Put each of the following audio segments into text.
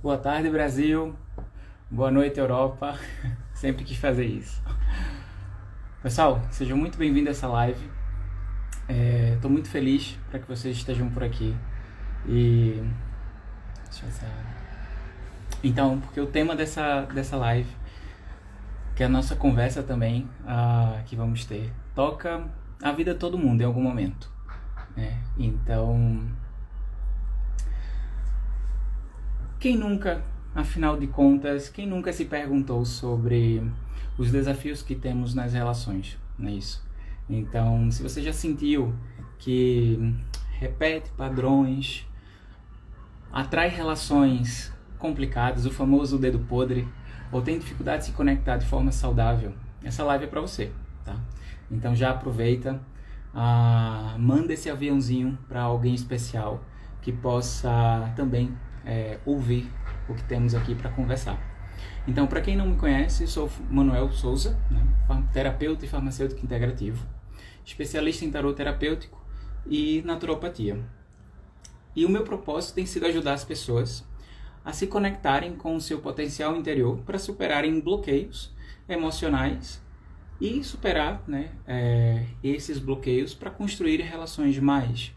Boa tarde, Brasil. Boa noite, Europa. Sempre quis fazer isso. Pessoal, sejam muito bem-vindos a essa live. Estou muito feliz para que vocês estejam por aqui. E. Deixa eu ver. Então, porque o tema dessa live, que é a nossa conversa também, que vamos ter, toca a vida de todo mundo em algum momento, né? Então, quem nunca, afinal de contas, quem nunca se perguntou sobre os desafios que temos nas relações, não é isso? Então, se você já sentiu que repete padrões, atrai relações complicadas, o famoso dedo podre, ou tem dificuldade de se conectar de forma saudável, essa live é para você, tá? Então já aproveita, manda esse aviãozinho para alguém especial que possa também ouvir o que temos aqui para conversar. Então, para quem não me conhece, sou Manuel Souza, né? Terapeuta e farmacêutico integrativo, especialista em tarot terapêutico e naturopatia. E o meu propósito tem sido ajudar as pessoas a se conectarem com o seu potencial interior para superarem bloqueios emocionais e superar, né, esses bloqueios para construir relações mais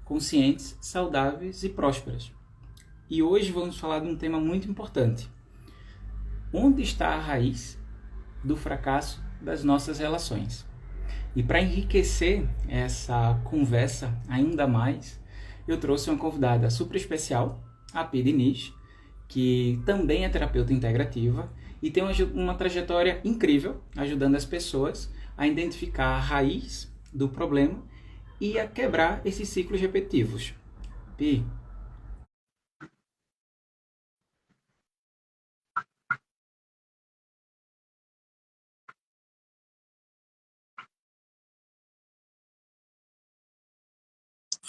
conscientes, saudáveis e prósperas. E hoje vamos falar de um tema muito importante. Onde está a raiz do fracasso das nossas relações? E para enriquecer essa conversa ainda mais, eu trouxe uma convidada super especial, a Pi Diniz, que também é terapeuta integrativa e tem uma trajetória incrível ajudando as pessoas a identificar a raiz do problema e a quebrar esses ciclos repetitivos. Pi,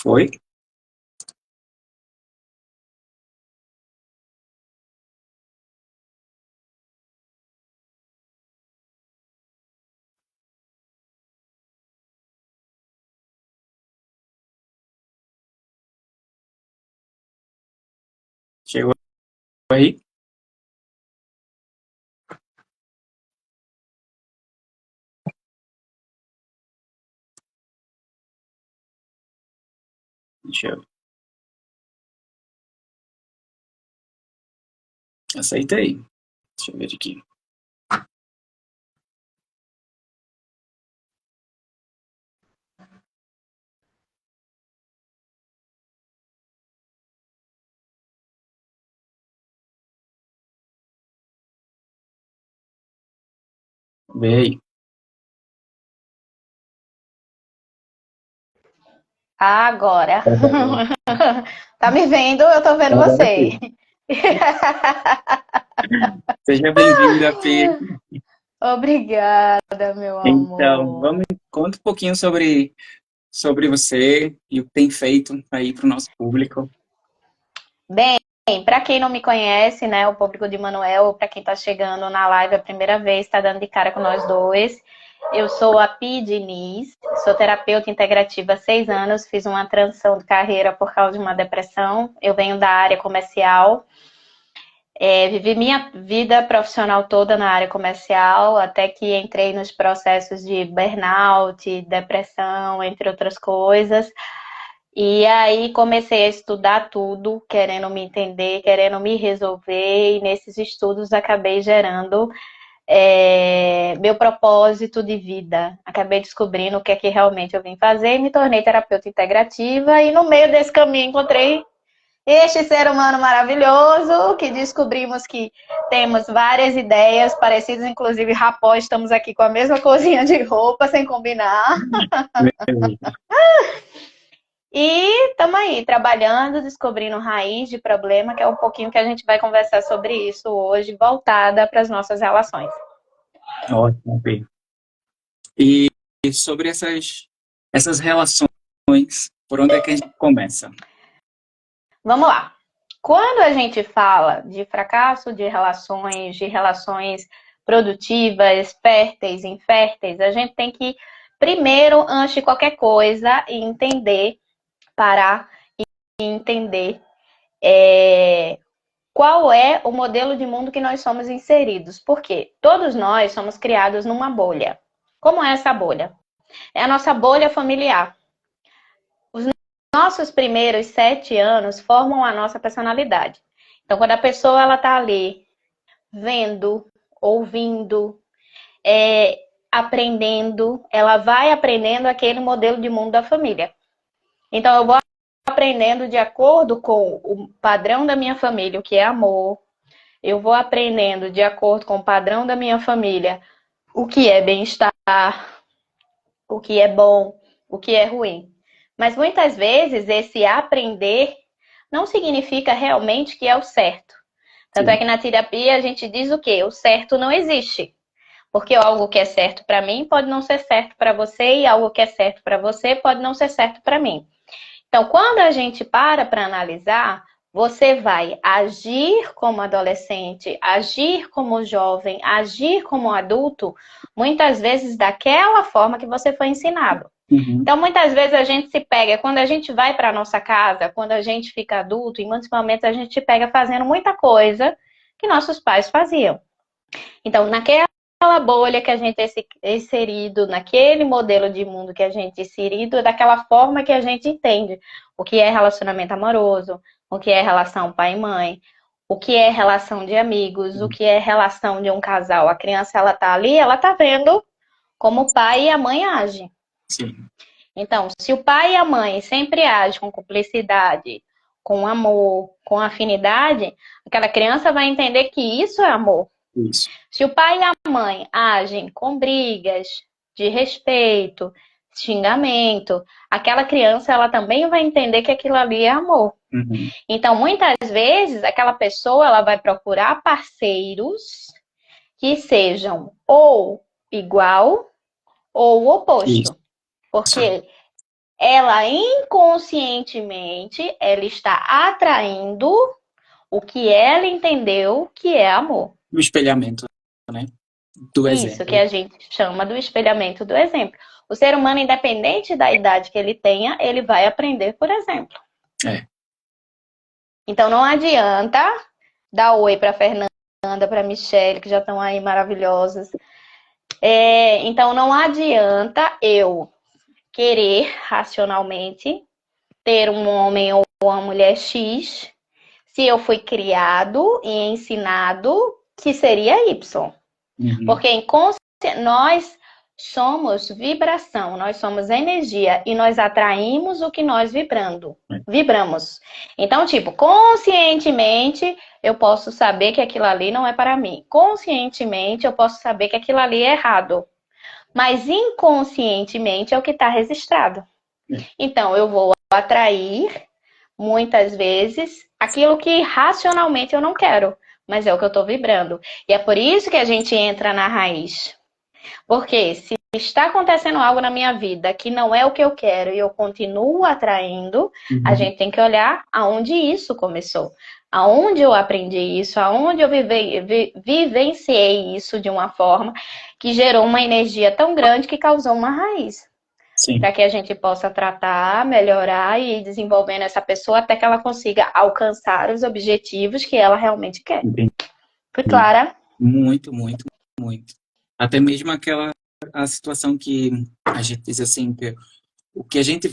foi? Chegou aí? Deixa eu... Aceitei. Deixa eu ver aqui. Vê aí. Agora. Tá me vendo? Eu tô vendo Agora você. sim. Seja bem-vinda, Pi. Obrigada, meu Então, amor. vamos conta um pouquinho sobre você e o que tem feito aí para o nosso público. Bem, para quem não me conhece, né, o público de Manuel, ou para quem tá chegando na live a primeira vez, tá dando de cara com nós dois. Eu sou a Pi Diniz, sou terapeuta integrativa há 6 anos, fiz uma transição de carreira por causa de uma depressão. Eu venho da área comercial. Vivi minha vida profissional toda na área comercial, até que entrei nos processos de burnout, depressão, entre outras coisas. E aí comecei a estudar tudo, querendo me entender, querendo me resolver, e nesses estudos acabei gerando meu propósito de vida. Acabei descobrindo o que é que realmente eu vim fazer e me tornei terapeuta integrativa. E no meio desse caminho encontrei este ser humano maravilhoso, que descobrimos que temos várias ideias parecidas, inclusive Rapó, estamos aqui com a mesma cozinha de roupa, sem combinar. E estamos aí, trabalhando, descobrindo raiz de problema, que é um pouquinho que a gente vai conversar sobre isso hoje, voltada para as nossas relações. Ótimo, Pi. E sobre essas relações, por onde é que a gente começa? Vamos lá. Quando a gente fala de fracasso de relações produtivas, férteis, inférteis, a gente tem que, primeiro, antes de qualquer coisa, entender, parar e entender qual é o modelo de mundo que nós somos inseridos. Por quê? Todos nós somos criados numa bolha. Como é essa bolha? É a nossa bolha familiar. Os nossos primeiros 7 anos formam a nossa personalidade. Então, quando a pessoa ela está ali vendo, ouvindo, aprendendo, ela vai aprendendo aquele modelo de mundo da família. Então, eu vou aprendendo de acordo com o padrão da minha família, o que é amor. Eu vou aprendendo de acordo com o padrão da minha família, o que é bem-estar, o que é bom, o que é ruim. Mas muitas vezes esse aprender não significa realmente que é o certo. Tanto é que na terapia a gente diz o quê? O certo não existe. Porque algo que é certo para mim pode não ser certo para você e algo que é certo para você pode não ser certo para mim. Então, quando a gente para analisar, você vai agir como adolescente, agir como jovem, agir como adulto, muitas vezes daquela forma que você foi ensinado. Uhum. Então, muitas vezes a gente se pega, quando a gente vai para a nossa casa, quando a gente fica adulto, em muitos momentos a gente se pega fazendo muita coisa que nossos pais faziam. Então, naquela bolha que a gente é inserido, naquele modelo de mundo que a gente é inserido, daquela forma que a gente entende o que é relacionamento amoroso, o que é relação pai e mãe, o que é relação de amigos, o que é relação de um casal. A criança, ela tá ali, ela tá vendo como o pai e a mãe agem. Sim. Então, se o pai e a mãe sempre agem com cumplicidade, com amor, com afinidade, aquela criança vai entender que isso é amor. Isso. Se o pai e a mãe agem com brigas, de respeito, xingamento, aquela criança ela também vai entender que aquilo ali é amor. Uhum. Então, muitas vezes, aquela pessoa ela vai procurar parceiros que sejam ou igual ou oposto. Isso. Porque ela inconscientemente ela está atraindo o que ela entendeu que é amor. O espelhamento, né? Do exemplo. Isso que a gente chama do espelhamento do exemplo. O ser humano, independente da idade que ele tenha, ele vai aprender por exemplo. É. Então não adianta dar oi para Fernanda, para Michelle, que já estão aí maravilhosas. Então não adianta eu querer racionalmente ter um homem ou uma mulher X se eu fui criado e ensinado que seria Y. Uhum. Porque nós somos vibração, nós somos energia e nós atraímos o que nós vibramos. Então, tipo, conscientemente eu posso saber que aquilo ali não é para mim. Conscientemente eu posso saber que aquilo ali é errado. Mas inconscientemente é o que está registrado. Então, eu vou atrair, muitas vezes, aquilo que racionalmente eu não quero, mas é o que eu estou vibrando. E é por isso que a gente entra na raiz. Porque se está acontecendo algo na minha vida que não é o que eu quero e eu continuo atraindo, a gente tem que olhar aonde isso começou. Aonde eu aprendi isso, aonde eu vivenciei isso de uma forma que gerou uma energia tão grande que causou uma raiz. Para que a gente possa tratar, melhorar e ir desenvolvendo essa pessoa até que ela consiga alcançar os objetivos que ela realmente quer. Entendi. Foi clara? Muito, muito, muito. Até mesmo a situação que a gente diz assim, que o que a gente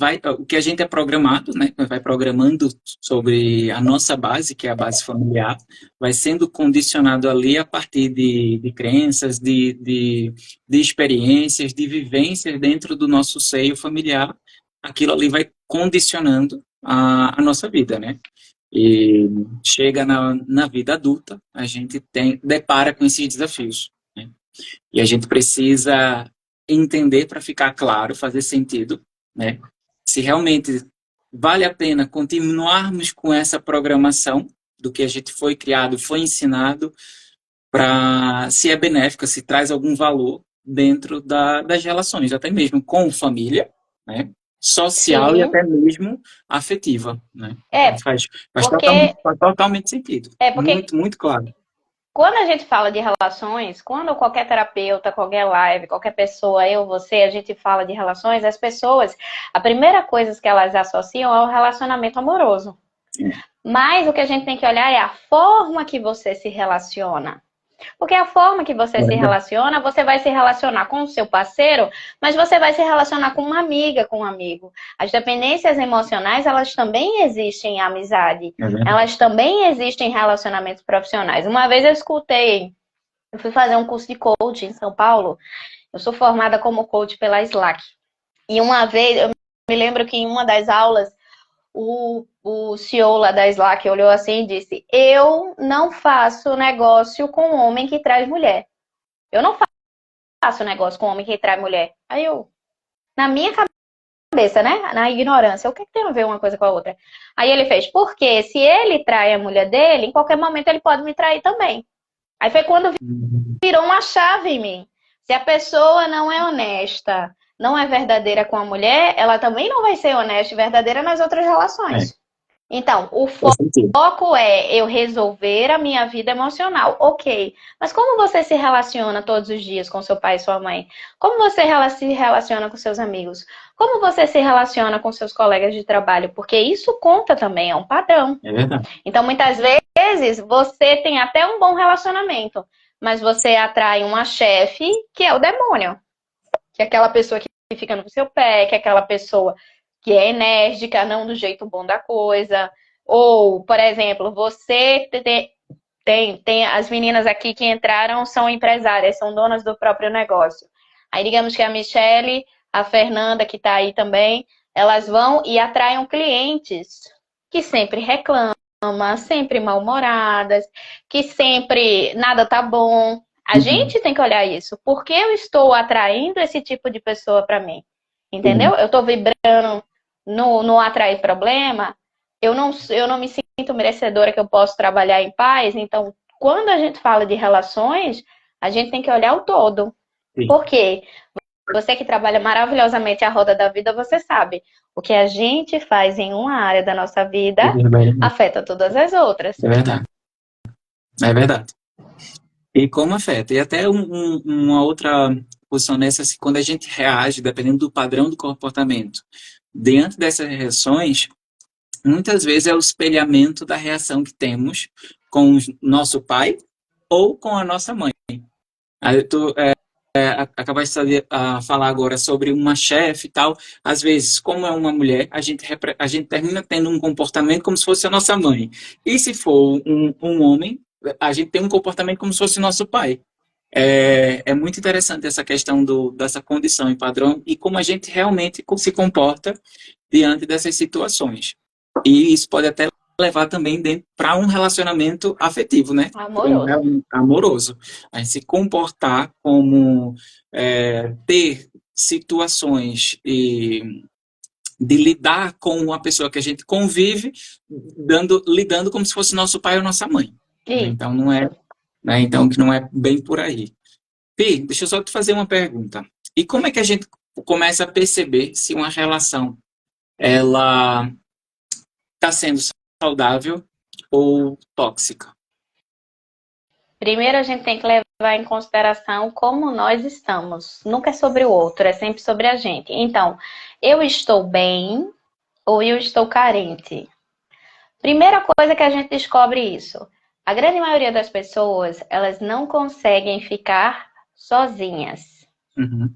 é programado, né? Vai programando sobre a nossa base, que é a base familiar, vai sendo condicionado ali a partir de crenças, de experiências, de vivências dentro do nosso seio familiar. Aquilo ali vai condicionando a nossa vida, né? E chega na vida adulta, a gente depara com esses desafios, né? E a gente precisa entender para ficar claro, fazer sentido, né? Se realmente vale a pena continuarmos com essa programação do que a gente foi criado, foi ensinado, para se é benéfica, se traz algum valor dentro das relações, até mesmo com família, né? Social. Sim. E até mesmo afetiva, né? Então faz totalmente sentido. Muito, muito claro. Quando a gente fala de relações, quando qualquer terapeuta, qualquer live, qualquer pessoa, eu, você, a gente fala de relações, as pessoas, a primeira coisa que elas associam é o relacionamento amoroso. Mas o que a gente tem que olhar é a forma que você se relaciona. Porque a forma que você se relaciona, você vai se relacionar com o seu parceiro, mas você vai se relacionar com uma amiga, com um amigo. As dependências emocionais, elas também existem em amizade. Elas também existem em relacionamentos profissionais. Uma vez eu fui fazer um curso de coaching em São Paulo. Eu sou formada como coach pela Slack. E uma vez, eu me lembro que em uma das aulas, o CEO lá da Slack olhou assim e disse: eu não faço negócio com homem que traz mulher. Eu não faço negócio com homem que trai mulher. Aí eu, na minha cabeça, né? Na ignorância, o que tem a ver uma coisa com a outra? Aí ele fez: porque se ele trai a mulher dele, em qualquer momento ele pode me trair também. Aí foi quando virou uma chave em mim. Se a pessoa não é honesta, não é verdadeira com a mulher, ela também não vai ser honesta e verdadeira nas outras relações. Então, o foco é eu resolver a minha vida emocional. Ok. Mas como você se relaciona todos os dias com seu pai e sua mãe? Como você se relaciona com seus amigos? Como você se relaciona com seus colegas de trabalho? Porque isso conta também, é um padrão. É verdade. Então, muitas vezes, você tem até um bom relacionamento, mas você atrai uma chefe que é o demônio. Que é aquela pessoa que fica no seu pé, que é aquela pessoa que é enérgica, não do jeito bom da coisa. Ou, por exemplo, você tem as meninas aqui que entraram, são empresárias, são donas do próprio negócio. Aí, digamos que a Michelle, a Fernanda, que está aí também, elas vão e atraem clientes que sempre reclamam, sempre mal-humoradas, que sempre nada tá bom. A gente tem que olhar isso. Por que eu estou atraindo esse tipo de pessoa para mim? Entendeu? Eu estou vibrando no atrair problema. Eu não me sinto merecedora que eu posso trabalhar em paz. Então, quando a gente fala de relações, a gente tem que olhar o todo. Sim. Por quê? Você que trabalha maravilhosamente a roda da vida, você sabe. O que a gente faz em uma área da nossa vida afeta todas as outras. É verdade. É verdade. E como afeta? E até uma outra posição nessa, assim, quando a gente reage, dependendo do padrão do comportamento, diante dessas reações, muitas vezes é o espelhamento da reação que temos com o nosso pai ou com a nossa mãe. Aí tu acabaste de falar agora sobre uma chefe e tal. Às vezes, como é uma mulher, a gente termina tendo um comportamento como se fosse a nossa mãe. E se for um homem, a gente tem um comportamento como se fosse nosso pai. É muito interessante essa questão dessa condição e padrão e como a gente realmente se comporta diante dessas situações. E isso pode até levar também para um relacionamento afetivo, né? Amoroso. Amoroso. A gente se comportar como ter situações de lidar com uma pessoa que a gente convive, lidando como se fosse nosso pai ou nossa mãe. Então não é, né? Então que não é bem por aí. Pi, deixa eu só te fazer uma pergunta. E como é que a gente começa a perceber se uma relação ela está sendo saudável ou tóxica? Primeiro, a gente tem que levar em consideração como nós estamos. Nunca é sobre o outro, é sempre sobre a gente. Então, eu estou bem ou eu estou carente? Primeira coisa que a gente descobre isso. A grande maioria das pessoas, elas não conseguem ficar sozinhas. Uhum.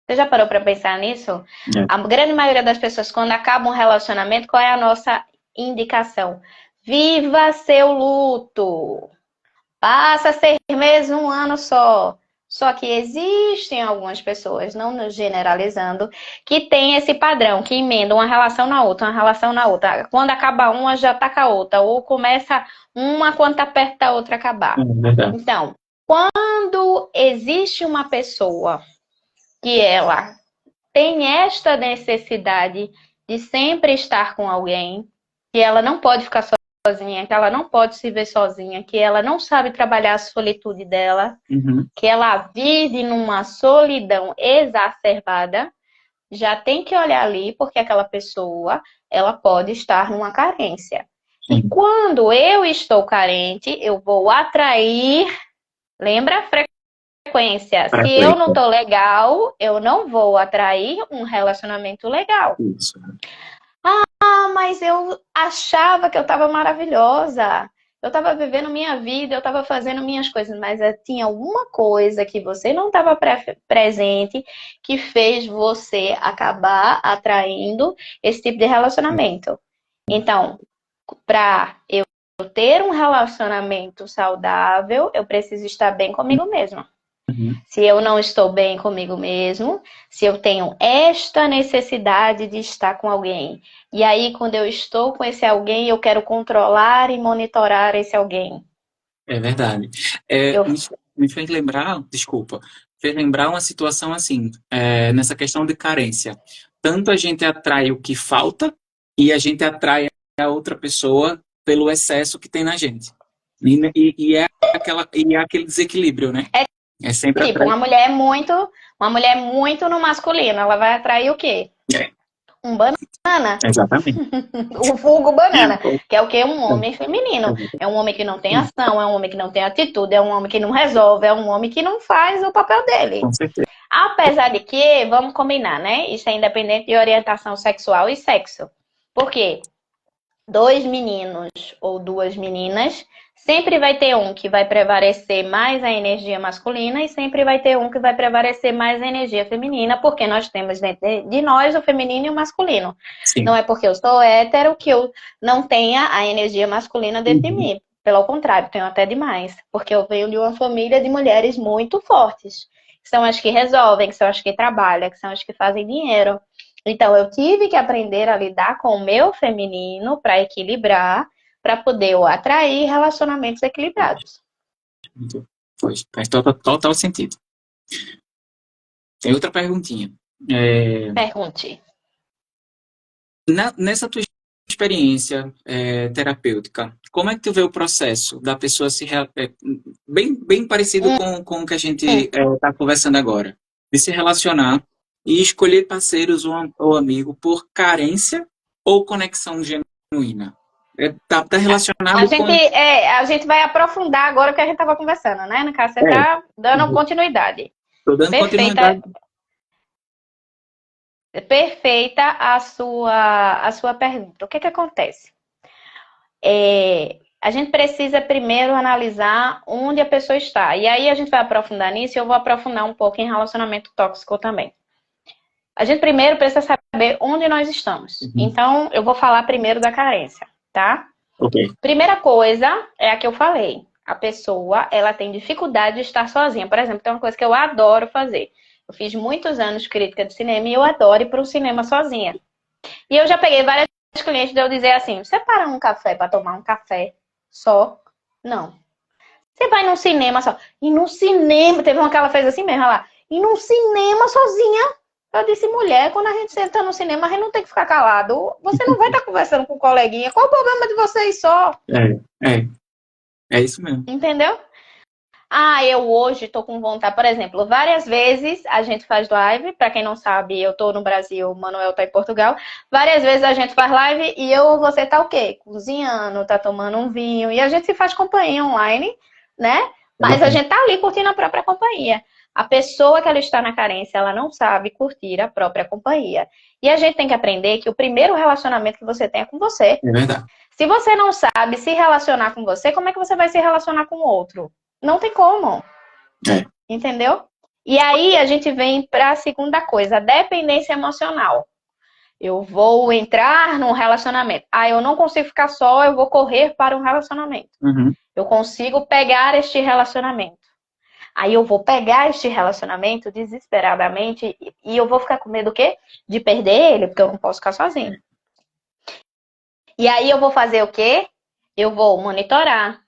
Você já parou para pensar nisso? A grande maioria das pessoas, quando acaba um relacionamento, qual é a nossa indicação? Viva seu luto. Passa 6 meses, 1 ano só. Só que existem algumas pessoas, não nos generalizando, que tem esse padrão, que emendam uma relação na outra, uma relação na outra. Quando acaba uma, já tá com a outra. Ou começa uma quando tá perto da outra acabar. Então, quando existe uma pessoa que ela tem esta necessidade de sempre estar com alguém, que ela não pode ficar sozinha, que ela não pode se ver sozinha, que ela não sabe trabalhar a solitude dela, que ela vive numa solidão exacerbada, já tem que olhar ali, porque aquela pessoa, ela pode estar numa carência. E quando eu estou carente, eu vou atrair, lembra a frequência. Se eu não tô legal, eu não vou atrair um relacionamento legal. Isso. mas eu achava que eu estava maravilhosa. Eu estava vivendo minha vida, eu estava fazendo minhas coisas, mas tinha alguma coisa que você não estava presente que fez você acabar atraindo esse tipo de relacionamento. Então, para eu ter um relacionamento saudável, eu preciso estar bem comigo mesma. Se eu não estou bem comigo mesmo, se eu tenho esta necessidade de estar com alguém, e aí quando eu estou com esse alguém, eu quero controlar e monitorar esse alguém. É verdade. Eu... Me fez lembrar, desculpa, fez lembrar uma situação assim, nessa questão de carência. Tanto a gente atrai o que falta e a gente atrai a outra pessoa pelo excesso que tem na gente. E é aquele desequilíbrio, né? É sempre tipo, atrai. uma mulher muito no masculino, ela vai atrair o quê? Um banana. Exatamente. O vulgo banana, que é o quê? Um homem feminino. É um homem que não tem ação, é um homem que não tem atitude, é um homem que não resolve, é um homem que não faz o papel dele. Com certeza. Apesar de que, vamos combinar, né? Isso é independente de orientação sexual e sexo. Por quê? 2 meninos ou 2 meninas, sempre vai ter um que vai prevalecer mais a energia masculina e sempre vai ter um que vai prevalecer mais a energia feminina, porque nós temos dentro de nós o feminino e o masculino. Sim. Não é porque eu sou hétero que eu não tenha a energia masculina dentro de mim. Pelo contrário, tenho até demais, porque eu venho de uma família de mulheres muito fortes, que são as que resolvem, que são as que trabalham, que são as que fazem dinheiro. Então, eu tive que aprender a lidar com o meu feminino para equilibrar, para poder atrair relacionamentos equilibrados. Faz total sentido. Tem outra perguntinha. Pergunte. Nessa tua experiência terapêutica, como é que tu vê o processo da pessoa bem parecido com o que a gente está conversando agora, de se relacionar e escolher parceiros ou amigo por carência ou conexão genuína? Tá relacionado a gente vai aprofundar agora o que a gente estava conversando, né? No caso, você está dando continuidade. Estou dando continuidade. Perfeita a sua pergunta. O que acontece? A gente precisa primeiro analisar onde a pessoa está. E aí a gente vai aprofundar nisso e eu vou aprofundar um pouco em relacionamento tóxico também. A gente primeiro precisa saber onde nós estamos. Então, eu vou falar primeiro da carência, tá? Ok. Primeira coisa é a que eu falei. A pessoa, ela tem dificuldade de estar sozinha. Por exemplo, tem uma coisa que eu adoro fazer. Eu fiz muitos anos crítica de cinema e eu adoro ir para o cinema sozinha. E eu já peguei várias clientes de eu dizer assim, você para um café para tomar um café só? Não. Você vai num cinema só. E no cinema, teve uma que ela fez assim mesmo, olha lá. E num cinema sozinha. Eu disse, mulher, quando a gente senta no cinema, a gente não tem que ficar calado. Você não vai estar conversando com o coleguinha. Qual o problema de vocês só? É isso mesmo. Entendeu? Eu hoje tô com vontade, por exemplo, várias vezes a gente faz live, para quem não sabe, eu tô no Brasil, o Manuel tá em Portugal, várias vezes a gente faz live e você tá o quê? Cozinhando, tá tomando um vinho, e a gente se faz companhia online, né? Mas a gente tá ali curtindo a própria companhia. A pessoa que ela está na carência, ela não sabe curtir a própria companhia. E a gente tem que aprender que o primeiro relacionamento que você tem é com você. É verdade. Se você não sabe se relacionar com você, como é que você vai se relacionar com o outro? Não tem como. Entendeu? E aí a gente vem para a segunda coisa, a dependência emocional. Eu vou entrar num relacionamento. Eu não consigo ficar só, eu vou correr para um relacionamento. Eu consigo pegar este relacionamento. Aí eu vou pegar este relacionamento desesperadamente e eu vou ficar com medo do quê? De perder ele, porque eu não posso ficar sozinha. E aí eu vou fazer o quê? Eu vou monitorar.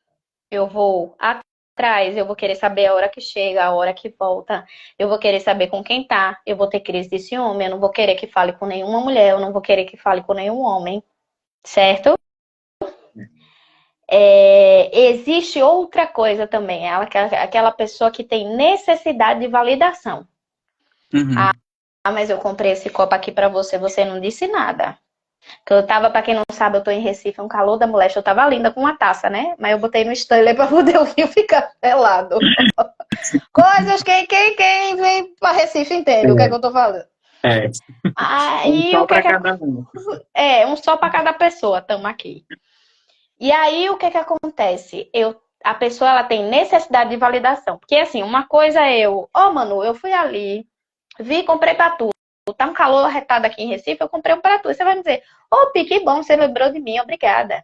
Eu vou atrás, eu vou querer saber a hora que chega, a hora que volta. Eu vou querer saber com quem tá. Eu vou ter crise de ciúme, eu não vou querer que fale com nenhuma mulher, eu não vou querer que fale com nenhum homem. Certo? Existe outra coisa também, aquela pessoa que tem necessidade de validação. Mas eu comprei esse copo aqui pra você, você não disse nada. Que eu tava, pra quem não sabe, eu tô em Recife, um calor da moléstia, eu tava linda com uma taça, né? Mas eu botei no Stanley pra poder o vinho ficar pelado. Coisas quem vem pra Recife entende o que é que eu tô falando. É, um Aí só o que é para que cada um. um só para cada pessoa, estamos aqui. E aí o que é que acontece? A pessoa ela tem necessidade de validação. Porque assim, uma coisa é Manu, eu fui ali, vi, comprei pra tu. Tá um calor arretado aqui em Recife, eu comprei um pra tu. Você vai me dizer, Pi, que bom, você lembrou de mim, obrigada.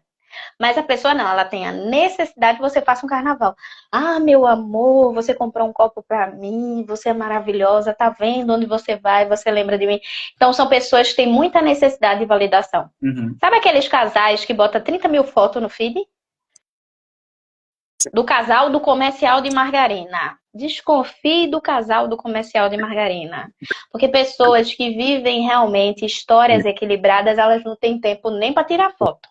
Mas a pessoa não, ela tem a necessidade que você faça um carnaval. Ah, meu amor, você comprou um copo pra mim, você é maravilhosa, tá vendo onde você vai, você lembra de mim. Então são pessoas que têm muita necessidade de validação. Uhum. Sabe aqueles casais que botam 30 mil fotos no feed? Do casal do comercial de margarina. Desconfie do casal do comercial de margarina. Porque pessoas que vivem realmente histórias equilibradas, elas não têm tempo nem para tirar foto.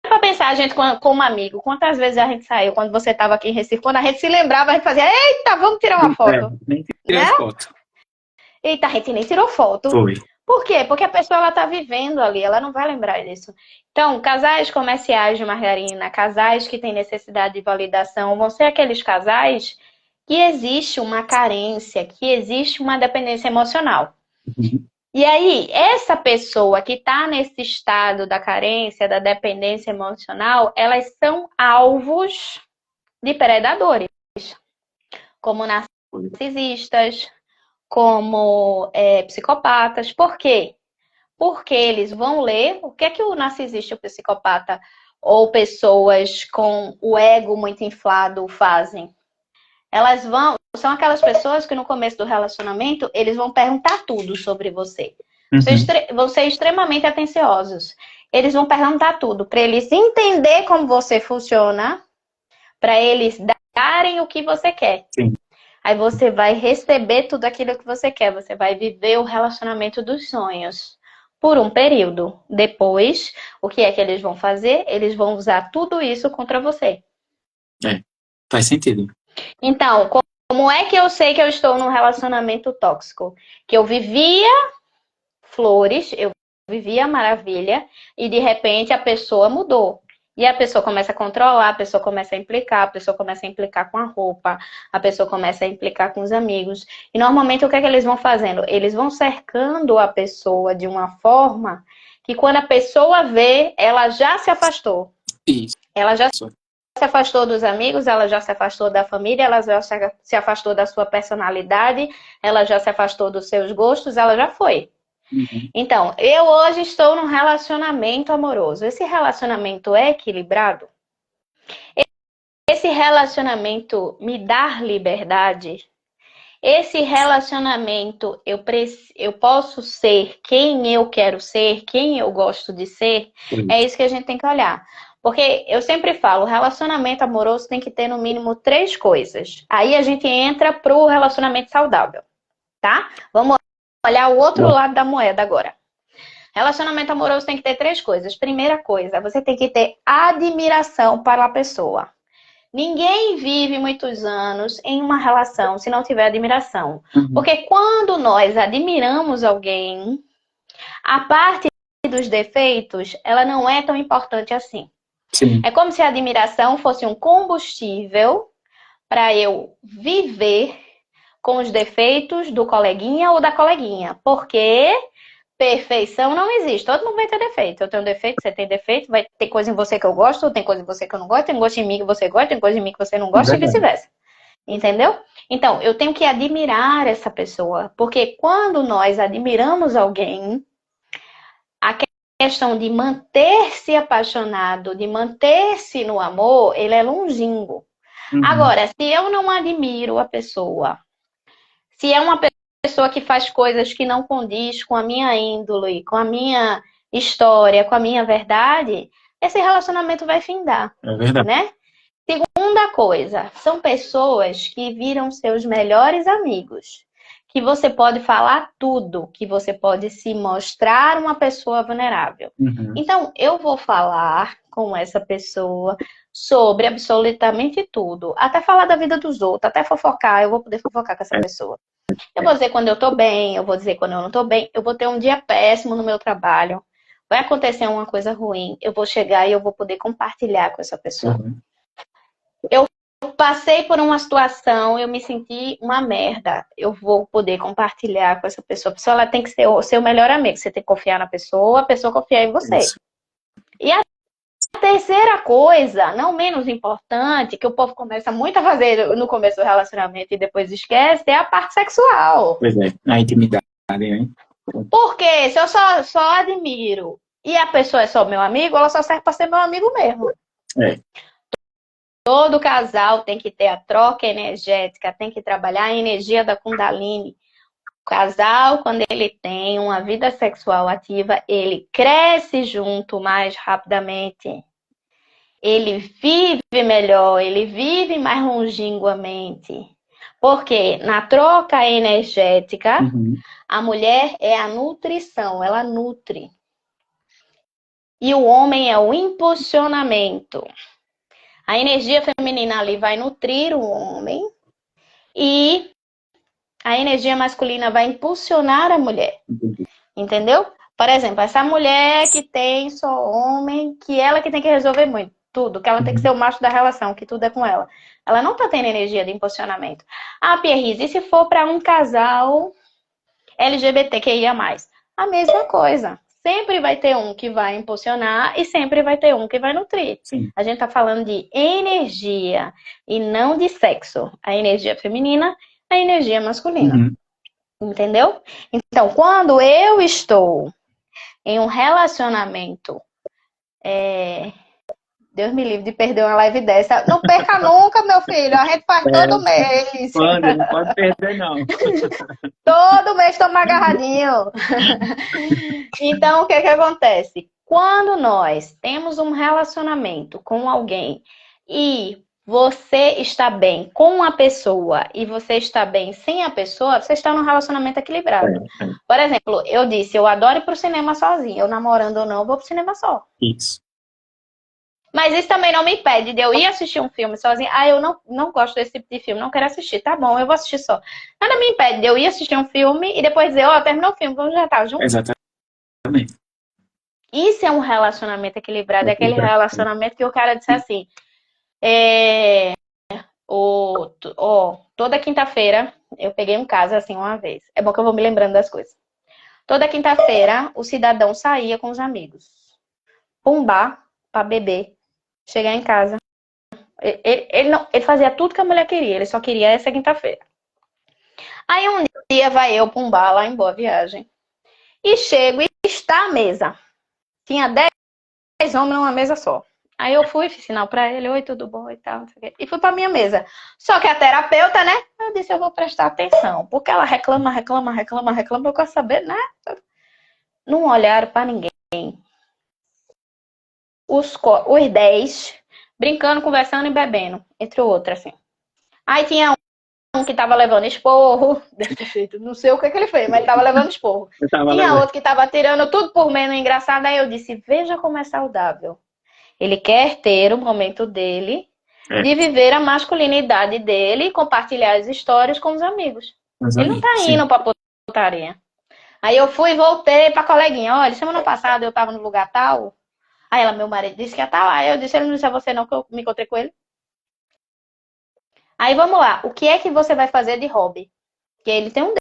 Para pensar, a gente como amigo, quantas vezes a gente saiu quando você estava aqui em Recife, quando a gente se lembrava, a gente fazia, eita, vamos tirar uma foto. Nem tirei Né? foto. Eita, a gente nem tirou foto. Foi. Por quê? Porque a pessoa ela tá vivendo ali, ela não vai lembrar disso. Então, casais comerciais de margarina, casais que têm necessidade de validação, vão ser aqueles casais que existe uma carência, que existe uma dependência emocional. Uhum. E aí, essa pessoa que está nesse estado da carência, da dependência emocional, elas são alvos de predadores, como narcisistas, como psicopatas. Por quê? Porque eles vão ler o que é que o narcisista e o psicopata ou pessoas com o ego muito inflado fazem. São aquelas pessoas que no começo do relacionamento, eles vão perguntar tudo sobre você. Vão ser extremamente atenciosos. Eles vão perguntar tudo para eles entender como você funciona, para eles darem o que você quer. Sim. Aí você vai receber tudo aquilo que você quer. Você vai viver o relacionamento dos sonhos por um período. Depois, o que é que eles vão fazer? Eles vão usar tudo isso contra você. Faz sentido. Então, como é que eu sei que eu estou num relacionamento tóxico? Que eu vivia flores, eu vivia maravilha, e de repente a pessoa mudou. E a pessoa começa a controlar, a pessoa começa a implicar, a pessoa começa a implicar com a roupa, a pessoa começa a implicar com os amigos. E normalmente o que é que eles vão fazendo? Eles vão cercando a pessoa de uma forma que quando a pessoa vê, ela já se afastou. Isso. Ela já se afastou dos amigos, ela já se afastou da família, ela já se afastou da sua personalidade, ela já se afastou dos seus gostos, ela já foi. Uhum. Então, eu hoje estou num relacionamento amoroso. Esse relacionamento é equilibrado? Esse relacionamento me dá liberdade? Esse relacionamento eu posso ser quem eu quero ser, quem eu gosto de ser? É isso que a gente tem que olhar. Porque eu sempre falo, relacionamento amoroso tem que ter no mínimo 3 coisas. Aí a gente entra pro relacionamento saudável, tá? Vamos olhar o outro lado da moeda agora. Relacionamento amoroso tem que ter 3 coisas. Primeira coisa, você tem que ter admiração para a pessoa. Ninguém vive muitos anos em uma relação se não tiver admiração. Uhum. Porque quando nós admiramos alguém, a parte dos defeitos, ela não é tão importante assim. Sim. É como se a admiração fosse um combustível para eu viver com os defeitos do coleguinha ou da coleguinha. Porque perfeição não existe. Todo mundo vai ter defeito. Eu tenho defeito, você tem defeito, vai ter coisa em você que eu gosto, tem coisa em você que eu não gosto, tem coisa em mim que você gosta, tem coisa em mim que você não gosta e vice-versa. Entendeu? Então, eu tenho que admirar essa pessoa. Porque quando nós admiramos alguém, a questão de manter-se apaixonado, de manter-se no amor, ele é longínquo. Uhum. Agora, se eu não admiro a pessoa, se é uma pessoa que faz coisas que não condiz com a minha índole, com a minha história, com a minha verdade, esse relacionamento vai findar. É verdade. Né? Segunda coisa, são pessoas que viram seus melhores amigos, que você pode falar tudo, que você pode se mostrar uma pessoa vulnerável. Uhum. Então, eu vou falar com essa pessoa sobre absolutamente tudo, até falar da vida dos outros, até fofocar, eu vou poder fofocar com essa pessoa. Eu vou dizer quando eu tô bem, eu vou dizer quando eu não tô bem, eu vou ter um dia péssimo no meu trabalho, vai acontecer uma coisa ruim, eu vou chegar e eu vou poder compartilhar com essa pessoa. Uhum. Eu passei por uma situação, eu me senti uma merda. Eu vou poder compartilhar com essa pessoa. A pessoa ela tem que ser o seu melhor amigo. Você tem que confiar na pessoa, a pessoa confiar em você. Isso. E a terceira coisa, não menos importante, que o povo começa muito a fazer no começo do relacionamento e depois esquece, é a parte sexual. Pois é, a intimidade, né? Porque se eu só admiro e a pessoa é só meu amigo, ela só serve para ser meu amigo mesmo. É. Todo casal tem que ter a troca energética, tem que trabalhar a energia da Kundalini. O casal, quando ele tem uma vida sexual ativa, ele cresce junto mais rapidamente. Ele vive melhor, ele vive mais longínquamente. Porque na troca energética, a mulher é a nutrição, ela nutre. E o homem é o impulsionamento. A energia feminina ali vai nutrir o homem e a energia masculina vai impulsionar a mulher. Entendeu? Por exemplo, essa mulher que tem só homem, que ela que tem que resolver muito, tudo, que ela tem que ser o macho da relação, que tudo é com ela. Ela não tá tendo energia de impulsionamento. Ah, Pierrise, e se for para um casal LGBTQIA+? A mesma coisa. Sempre vai ter um que vai impulsionar e sempre vai ter um que vai nutrir. Sim. A gente tá falando de energia e não de sexo. A energia feminina, a energia masculina. Entendeu? Então, quando eu estou em um relacionamento, Deus me livre de perder uma live dessa. Não perca nunca, meu filho. A gente faz todo mês. Quando? Não pode perder, não. Todo mês estamos agarradinhos. Então, o que acontece? Quando nós temos um relacionamento com alguém e você está bem com a pessoa e você está bem sem a pessoa, você está num relacionamento equilibrado. Por exemplo, eu disse, eu adoro ir pro cinema sozinha. Eu namorando ou não, eu vou pro cinema só. Isso. Mas isso também não me impede de eu ir assistir um filme sozinha. Ah, eu não gosto desse tipo de filme, não quero assistir. Tá bom, eu vou assistir só. Nada me impede de eu ir assistir um filme e depois dizer, ó, terminou o filme, vamos jantar junto. Exatamente. Isso é um relacionamento equilibrado. É aquele relacionamento que o cara disse assim, toda quinta-feira, eu peguei um caso assim uma vez. É bom que eu vou me lembrando das coisas. Toda quinta-feira, o cidadão saía com os amigos. Pra um bar, pra beber. Chegar em casa. Ele fazia tudo que a mulher queria. Ele só queria essa quinta-feira. Aí um dia vai eu pra um bar lá em Boa Viagem. E chego e está a mesa. Tinha 10 homens numa mesa só. Aí eu fui, fiz sinal pra ele. Oi, tudo bom e tal. Não sei o quê. E fui pra minha mesa. Só que a terapeuta, né? Eu disse, eu vou prestar atenção. Porque ela reclama. Eu quero saber, né? Não olharam pra ninguém. Os 10 brincando, conversando e bebendo, entre outros, assim. Aí tinha um que tava levando esporro, deve ter feito, não sei o que ele fez, mas ele tava levando esporro. Tinha outro que tava tirando tudo por menos engraçado, aí eu disse, veja como é saudável. Ele quer ter o momento dele, de viver a masculinidade dele e compartilhar as histórias com os amigos. Ele não tá indo pra putaria. Aí eu fui e voltei pra coleguinha, olha, semana passada eu tava no lugar tal. Aí ela, meu marido disse que ia estar lá. Eu disse, ele não disse a você não que eu me encontrei com ele. Aí vamos lá. O que é que você vai fazer de hobby? Porque ele tem um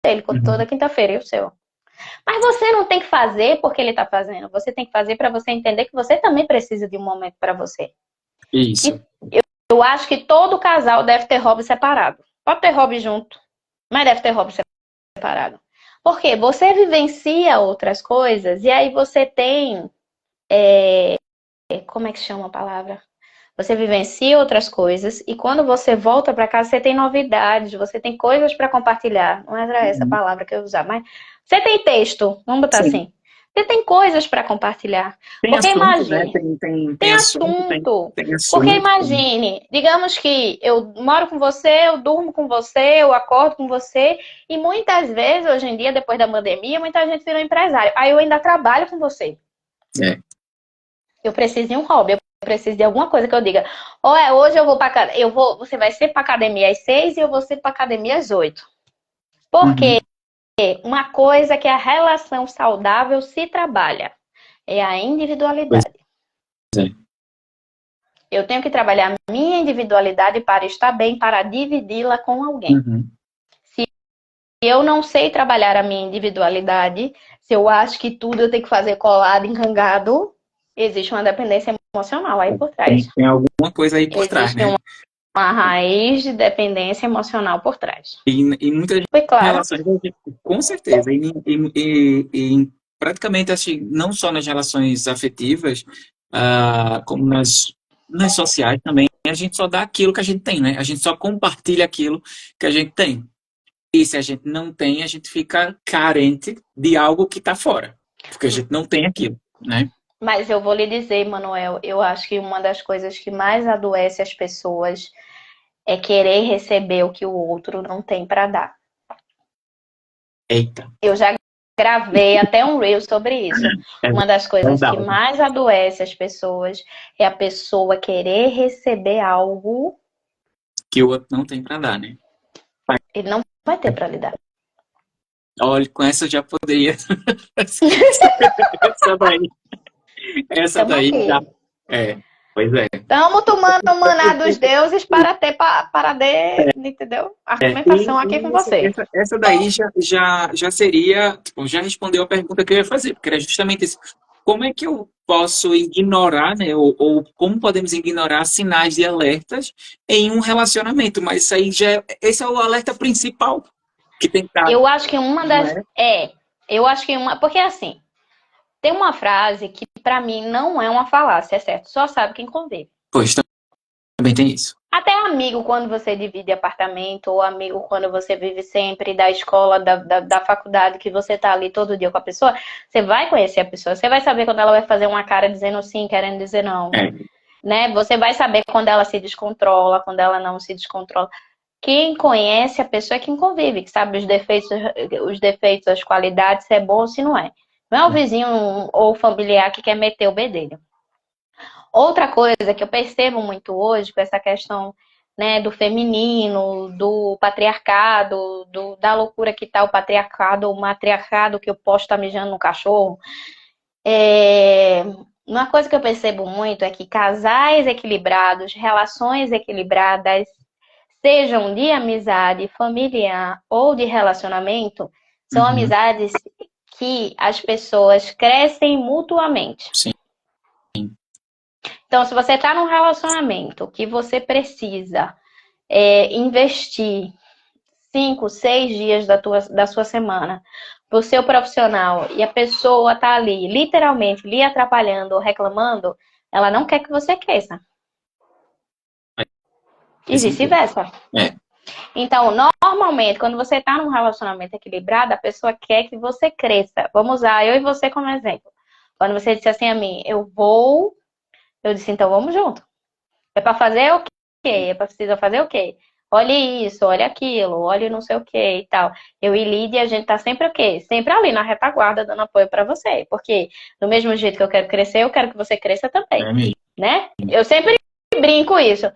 dele, toda quinta-feira, e o seu. Mas você não tem que fazer porque ele tá fazendo. Você tem que fazer para você entender que você também precisa de um momento para você. Isso. Eu acho que todo casal deve ter hobby separado. Pode ter hobby junto, mas deve ter hobby separado. Porque você vivencia outras coisas e aí você tem... como é que chama a palavra? Você vivencia outras coisas e quando você volta para casa, você tem novidades, você tem coisas para compartilhar. Não era essa palavra que eu ia usar, mas você tem texto, vamos botar assim. Você tem coisas para compartilhar. Tem porque assunto, imagine, né? tem assunto. Tem assunto. Porque imagine, digamos que eu moro com você, eu durmo com você, eu acordo com você e muitas vezes, hoje em dia, depois da pandemia, muita gente virou empresário. Aí eu ainda trabalho com você. Eu preciso de um hobby, eu preciso de alguma coisa que eu diga. Hoje eu vou para você vai ser para academia às 6 e eu vou ser para academia às 8. Porque uma coisa que a relação saudável se trabalha é a individualidade. Eu tenho que trabalhar minha individualidade para estar bem, para dividi-la com alguém. Uhum. Se eu não sei trabalhar a minha individualidade, se eu acho que tudo eu tenho que fazer colado, encangado, existe uma dependência emocional aí por trás. Tem alguma coisa aí por trás, Existe né? uma raiz de dependência emocional por trás. E muitas Foi claro. relações, com certeza, em praticamente, assim, não só nas relações afetivas, como nas sociais também, a gente só dá aquilo que a gente tem, né? A gente só compartilha aquilo que a gente tem. E se a gente não tem, a gente fica carente de algo que está fora, porque a gente não tem aquilo, né? Mas eu vou lhe dizer, Manuel, eu acho que uma das coisas que mais adoece as pessoas é querer receber o que o outro não tem para dar. Eita, Eu já gravei até um reel sobre isso. é Uma das coisas que verdade. mais adoece as pessoas é a pessoa querer receber algo Que o outro não tem para dar, né? e não vai ter para lhe dar. Olha, com essa eu já poderia. Essa daí, essa Estamos daí já. aqui. É, pois é. Estamos tomando o maná dos deuses para entendeu? Argumentação aqui com você. Essa daí já seria, tipo, já respondeu a pergunta que eu ia fazer, porque era justamente isso. Como é que eu posso ignorar, né? Ou como podemos ignorar sinais de alertas em um relacionamento? Mas isso aí esse é o alerta principal que tem que estar, Eu acho que uma não das. é? Eu acho que uma. Porque assim, tem uma frase que pra mim não é uma falácia, é certo? Só sabe quem convive. Pois também tem isso. Até amigo quando você divide apartamento, ou amigo quando você vive sempre da escola, da faculdade, que você tá ali todo dia com a pessoa, você vai conhecer a pessoa, você vai saber quando ela vai fazer uma cara dizendo sim, querendo dizer não, É, né? Você vai saber quando ela se descontrola, quando ela não se descontrola. Quem conhece a pessoa é quem convive, que sabe os defeitos, as qualidades, se é bom ou se não é. Não é o vizinho ou o familiar que quer meter o bedelho. Outra coisa que eu percebo muito hoje com essa questão, né, do feminino, do patriarcado, da loucura que tá o patriarcado, o matriarcado que eu posso estar mijando no cachorro. Uma coisa que eu percebo muito é que casais equilibrados, relações equilibradas, sejam de amizade, familiar ou de relacionamento, são uhum, amizades que as pessoas crescem mutuamente. sim. Então, se você está num relacionamento que você precisa investir 5, 6 dias da sua semana para o seu profissional e a pessoa está ali, literalmente, lhe atrapalhando ou reclamando, ela não quer que você cresça. E vice-versa. É, Então, normalmente, quando você está num relacionamento equilibrado, a pessoa quer que você cresça. Vamos usar eu e você como exemplo. Quando você disse assim a mim, eu disse, então vamos junto. É para fazer o quê? É para precisar fazer o quê? Olhe isso, olhe aquilo, olhe não sei o quê e tal. Eu e Lídia, a gente tá sempre o quê? Sempre ali na retaguarda dando apoio para você. Porque do mesmo jeito que eu quero crescer, eu quero que você cresça também, é mesmo. né? Eu sempre brinco isso.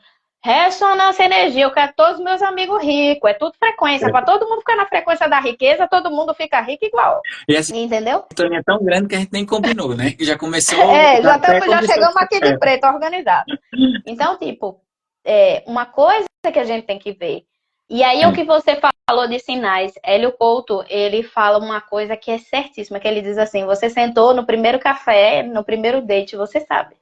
Ressonância energia, eu quero todos os meus amigos ricos, é tudo frequência. Para todo mundo ficar na frequência da riqueza, todo mundo fica rico igual. E essa Entendeu? sintonia é tão grande que a gente nem combinou, né? Já começou, Já chegamos aqui de preto organizado. Então, tipo, uma coisa que a gente tem que ver. E aí, o que você falou de sinais, Hélio Couto, ele fala uma coisa que é certíssima, que ele diz assim, você sentou no primeiro café, no primeiro date, você sabe.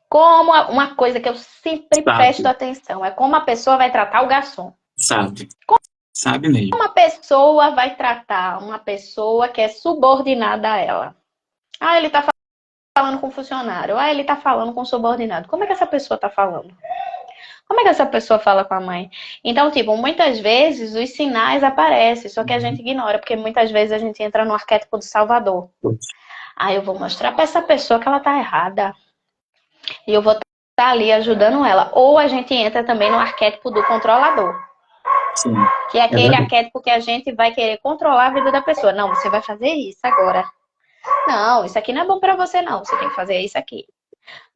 Como uma coisa que eu sempre presto atenção, é como a pessoa vai tratar o garçom. Sabe mesmo. Como a pessoa vai tratar uma pessoa que é subordinada a ela. Ah, ele tá falando com funcionário. Ah, ele tá falando com subordinado. Como é que essa pessoa tá falando? Como é que essa pessoa fala com a mãe? Então, tipo, muitas vezes os sinais aparecem, só que a gente ignora, porque muitas vezes a gente entra no arquétipo do salvador. Eu vou mostrar pra essa pessoa que ela tá errada. E eu vou estar ali ajudando ela. Ou a gente entra também no arquétipo do controlador. Sim. Que é aquele arquétipo que a gente vai querer controlar a vida da pessoa. Não, você vai fazer isso agora. Não, isso aqui não é bom pra você, não. Você tem que fazer isso aqui.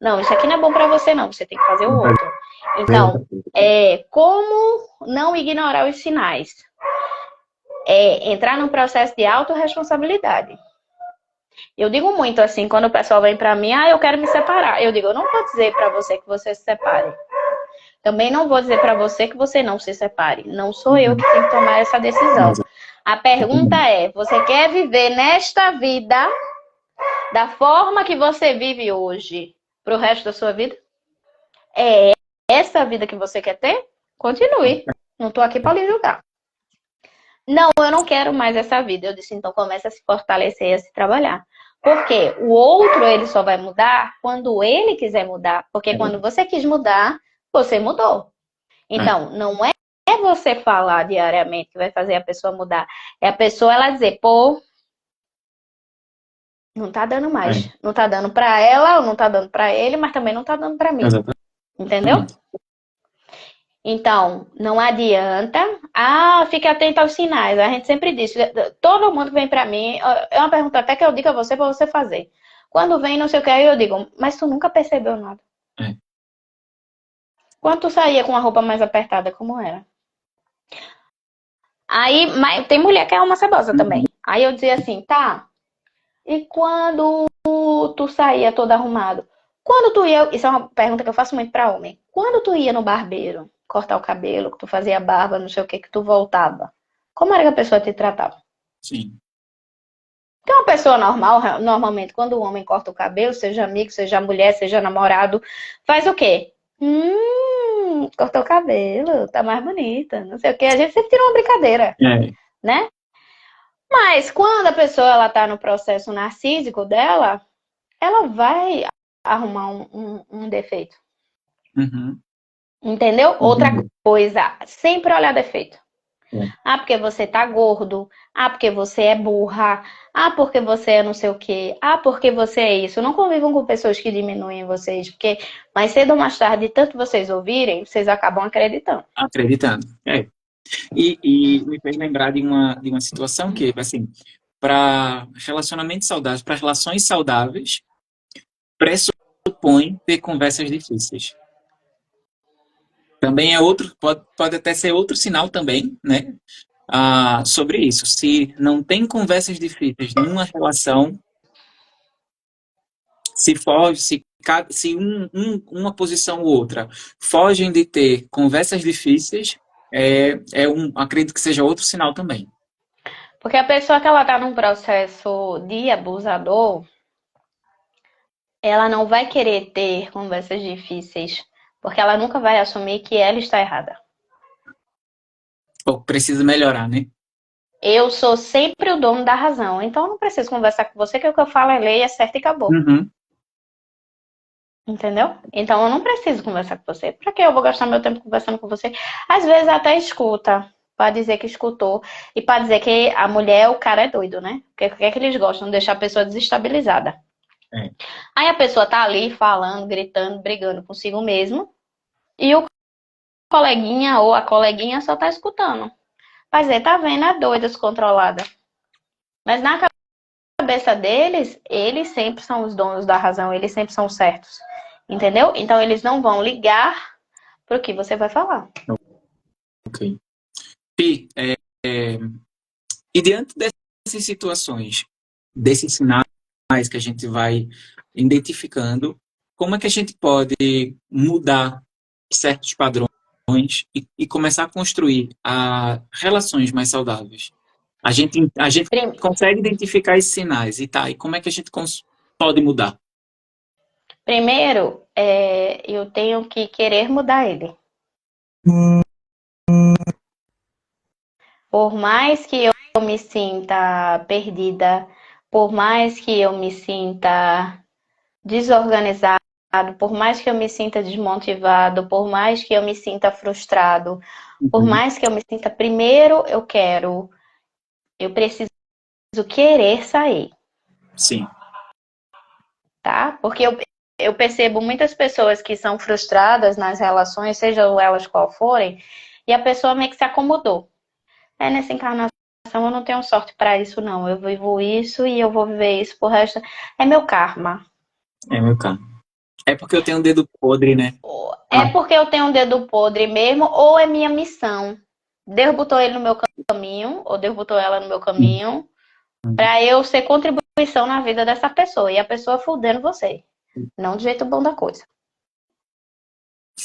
Não, isso aqui não é bom pra você, não. Você tem que fazer o outro. Então, como não ignorar os sinais? Entrar num processo de autorresponsabilidade. Eu digo muito assim, quando o pessoal vem pra mim, eu quero me separar. Eu digo, eu não vou dizer pra você que você se separe. Também não vou dizer pra você que você não se separe. Não sou eu que tenho que tomar essa decisão. A pergunta é, você quer viver nesta vida da forma que você vive hoje pro resto da sua vida? É essa vida que você quer ter? Continue. Não tô aqui pra lhe julgar. Não, eu não quero mais essa vida. Eu disse, então começa a se fortalecer, a se trabalhar. Porque o outro, ele só vai mudar quando ele quiser mudar. Porque quando você quis mudar, você mudou. Então, não é você falar diariamente que vai fazer a pessoa mudar. É a pessoa, ela dizer, pô, não tá dando mais. Não tá dando pra ela, ou não tá dando pra ele, mas também não tá dando pra mim. Exatamente. Entendeu? Então, não adianta. Fique atento aos sinais. A gente sempre diz, todo mundo vem pra mim, é uma pergunta até que eu digo a você pra você fazer. Quando vem, não sei o que, aí eu digo, mas tu nunca percebeu nada. Quando tu saía com a roupa mais apertada, como era? Aí, mas tem mulher que é uma cebosa também. Aí eu dizia assim, tá, e quando tu saía todo arrumado? Quando tu ia, isso é uma pergunta que eu faço muito pra homem. Quando tu ia no barbeiro, cortar o cabelo, que tu fazia barba, não sei o que tu voltava, como era que a pessoa te tratava? Sim. Porque uma pessoa normal, normalmente, quando o homem corta o cabelo, seja amigo, seja mulher, seja namorado, faz o quê? Cortou o cabelo, tá mais bonita, não sei o que. A gente sempre tira uma brincadeira, né? Mas quando a pessoa ela tá no processo narcísico dela, ela vai arrumar um defeito. Entendeu? Outra coisa, sempre olhar defeito. Porque você tá gordo. Porque você é burra. Porque você é não sei o quê. Porque você é isso. Não convivam com pessoas que diminuem vocês, porque mais cedo ou mais tarde, tanto vocês ouvirem, vocês acabam acreditando. Acreditando. E me fez lembrar de uma situação que, assim, para relacionamentos saudáveis, para relações saudáveis, pressupõe ter conversas difíceis. Também é outro, pode até ser outro sinal também, né? Sobre isso. Se não tem conversas difíceis numa relação, se uma posição ou outra fogem de ter conversas difíceis, acredito que seja outro sinal também. Porque a pessoa que ela tá num processo de abusador, ela não vai querer ter conversas difíceis, porque ela nunca vai assumir que ela está errada. Ou precisa melhorar, né? Eu sou sempre o dono da razão, então eu não preciso conversar com você, que o que eu falo é lei, é certo e acabou. Entendeu? Então eu não preciso conversar com você. Pra que eu vou gastar meu tempo conversando com você? Às vezes até escuta, pra dizer que escutou, e pra dizer que a mulher, o cara é doido, né? Porque o que é que eles gostam? De deixar a pessoa desestabilizada. Aí a pessoa tá ali falando, gritando, brigando consigo mesmo, e o coleguinha ou a coleguinha só tá escutando. Vai dizer, tá vendo, é doida, descontrolada. Mas na cabeça deles, eles sempre são os donos da razão, eles sempre são certos. Entendeu? Então eles não vão ligar pro que você vai falar. Ok. E diante dessas situações, desses sinais que a gente vai identificando, como é que a gente pode mudar certos padrões e começar a construir relações mais saudáveis? A gente consegue identificar esses sinais e como é que a gente pode mudar? Primeiro, eu tenho que querer mudar ele. Por mais que eu me sinta perdida, por mais que eu me sinta desorganizado, por mais que eu me sinta desmotivado, por mais que eu me sinta frustrado, por mais que eu me sinta, primeiro eu preciso querer sair. Sim. Tá? Porque eu percebo muitas pessoas que são frustradas nas relações, sejam elas qual forem, e a pessoa meio que se acomodou. Nessa encarnação eu não tenho sorte para isso, não. Eu vivo isso e eu vou viver isso pro resto. É meu karma. É meu karma. É porque eu tenho um dedo podre, né? É porque eu tenho um dedo podre mesmo, ou é minha missão. Deus botou ele no meu caminho, ou Deus botou ela no meu caminho, para eu ser contribuinte destruição na vida dessa pessoa. E a pessoa fudendo você. Não do jeito bom da coisa.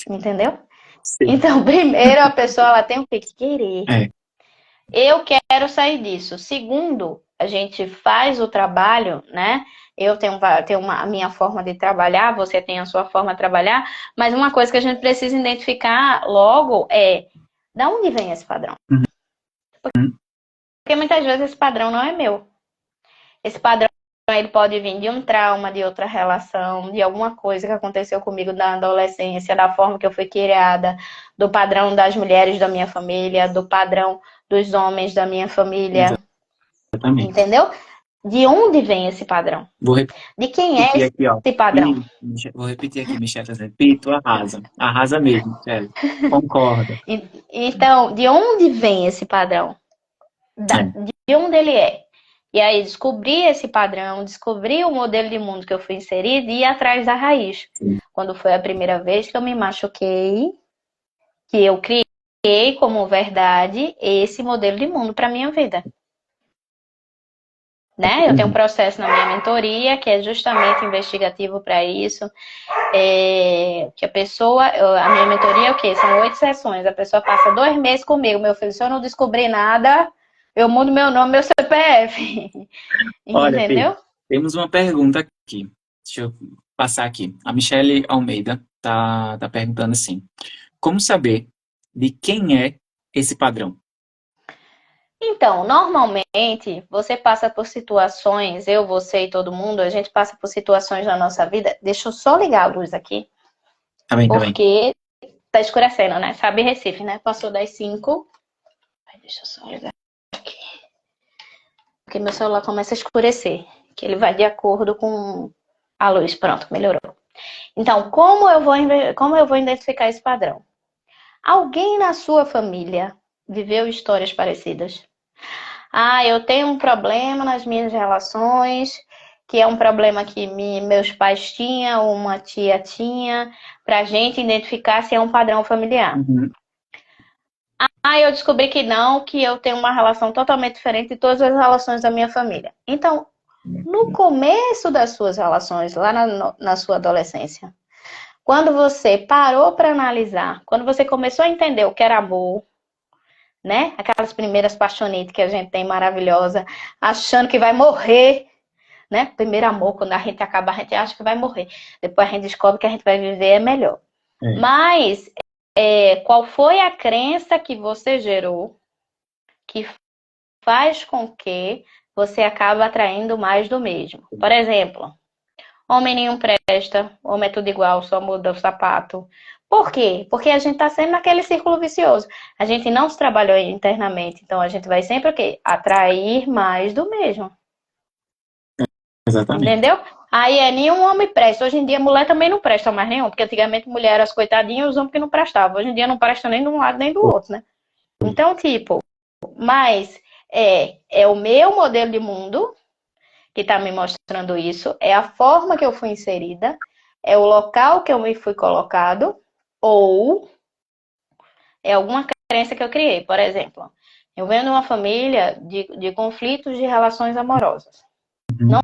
Entendeu? Sim. Então, primeiro, a pessoa ela tem o que querer. É. Eu quero sair disso. Segundo, a gente faz o trabalho, né? Eu tenho a minha forma de trabalhar, você tem a sua forma de trabalhar, mas uma coisa que a gente precisa identificar logo é da onde vem esse padrão? Porque muitas vezes esse padrão não é meu. Esse padrão ele pode vir de um trauma, de outra relação, de alguma coisa que aconteceu comigo na adolescência, da forma que eu fui criada, do padrão das mulheres da minha família, do padrão dos homens da minha família. Exatamente. Entendeu? De onde vem esse padrão? Vou De quem é repetir aqui, ó. esse padrão? Vou repetir aqui, Michelle, dizendo, Pito, arrasa. Arrasa mesmo, Michelle. Concorda. Então, de onde vem esse padrão? De onde ele é? E aí, descobrir esse padrão, descobrir o modelo de mundo que eu fui inserida e ir atrás da raiz. Sim. Quando foi a primeira vez que eu me machuquei, que eu criei como verdade esse modelo de mundo para minha vida. Né? Eu tenho um processo na minha mentoria que é justamente investigativo para isso. Que a minha mentoria é o quê? São 8 sessões. A pessoa passa 2 meses comigo. Meu filho, se eu não descobrir nada, eu mudo meu nome, meu CPF. Olha, Entendeu? Pito, temos uma pergunta aqui. Deixa eu passar aqui. A Michelle Almeida tá perguntando assim: como saber de quem é esse padrão? Então, normalmente, você passa por situações, eu, você e todo mundo, a gente passa por situações na nossa vida. Deixa eu só ligar a luz aqui, Tá bem. porque tá escurecendo, né? Sabe Recife, né? Passou das 5. Deixa eu só ligar aqui. Porque meu celular começa a escurecer, que ele vai de acordo com a luz. Pronto, melhorou. Então, como eu vou identificar esse padrão? Alguém na sua família viveu histórias parecidas? Eu tenho um problema nas minhas relações, que é um problema que meus pais tinham, uma tia tinha, pra gente identificar se é um padrão familiar. Uhum. Eu descobri que não, que eu tenho uma relação totalmente diferente de todas as relações da minha família. Então, no começo das suas relações, lá na sua adolescência, quando você parou para analisar, quando você começou a entender o que era amor, né? Aquelas primeiras paixonites que a gente tem maravilhosa, achando que vai morrer, né? Primeiro amor, quando a gente acaba, a gente acha que vai morrer. Depois a gente descobre que a gente vai viver melhor. Mas qual foi a crença que você gerou que faz com que você acabe atraindo mais do mesmo? Por exemplo, homem nenhum presta, homem é tudo igual, só muda o sapato. Por quê? Porque a gente tá sempre naquele círculo vicioso. A gente não se trabalhou internamente, então a gente vai sempre o quê? Atrair mais do mesmo. Exatamente. Entendeu? Aí nenhum homem presta. Hoje em dia, mulher também não presta mais nenhum, porque antigamente mulher era as coitadinhas e os homens que não prestavam. Hoje em dia não presta nem de um lado nem do outro, né? Então, mas é o meu modelo de mundo que está me mostrando isso, é a forma que eu fui inserida, é o local que eu me fui colocado, ou é alguma crença que eu criei. Por exemplo, eu venho de uma família de conflitos de relações amorosas. Não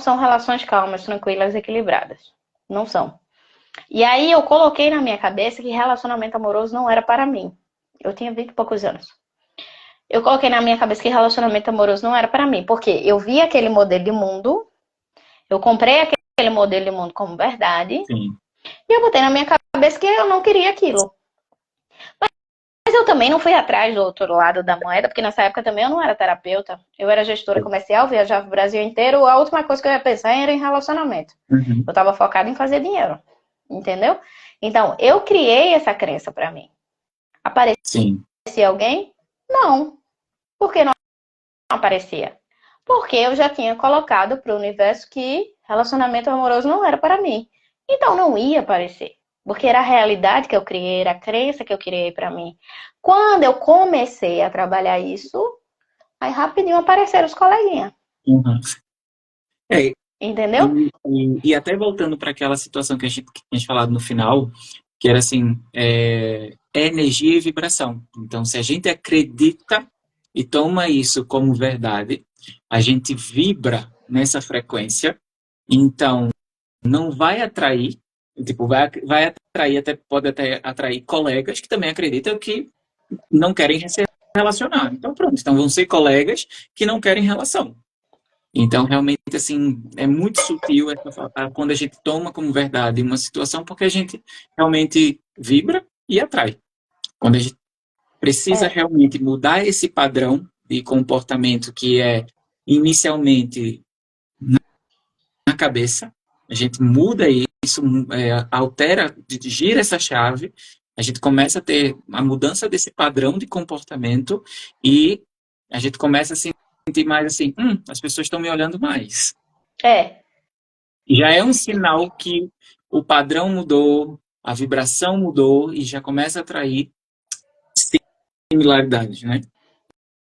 são relações calmas, tranquilas, equilibradas. Não são. E aí eu coloquei na minha cabeça que relacionamento amoroso não era para mim. Eu tinha 20 e poucos anos. Eu coloquei na minha cabeça que relacionamento amoroso não era para mim, porque eu vi aquele modelo de mundo, eu comprei aquele modelo de mundo como verdade, Sim. e eu botei na minha cabeça que eu não queria aquilo. Mas eu também não fui atrás do outro lado da moeda, porque nessa época também eu não era terapeuta, eu era gestora comercial, viajava o Brasil inteiro, a última coisa que eu ia pensar era em relacionamento. Uhum. Eu estava focada em fazer dinheiro, entendeu? Então, eu criei essa crença para mim. Aparecia alguém? Não. Por que não aparecia? Porque eu já tinha colocado para o universo que relacionamento amoroso não era para mim. Então não ia aparecer. Porque era a realidade que eu criei, era a crença que eu criei para mim. Quando eu comecei a trabalhar isso, aí rapidinho apareceram os coleguinhas. Uhum. Entendeu? E até voltando para aquela situação que a gente tinha falado no final, que era assim, é energia e vibração. Então, se a gente acredita e toma isso como verdade, a gente vibra nessa frequência, então não vai atrair, tipo, vai atrair, pode até atrair colegas que também acreditam que não querem se relacionar. Então, pronto, então vão ser colegas que não querem relação. Então, realmente, assim, é muito sutil quando a gente toma como verdade uma situação, porque a gente realmente vibra e atrai. Quando a gente precisa É, realmente mudar esse padrão de comportamento que é inicialmente na cabeça, a gente muda isso, altera, gira essa chave, a gente começa a ter a mudança desse padrão de comportamento e a gente começa a sentir mais assim, as pessoas estão me olhando mais. é, Já é um sinal que o padrão mudou, a vibração mudou e já começa a atrair similaridades, né?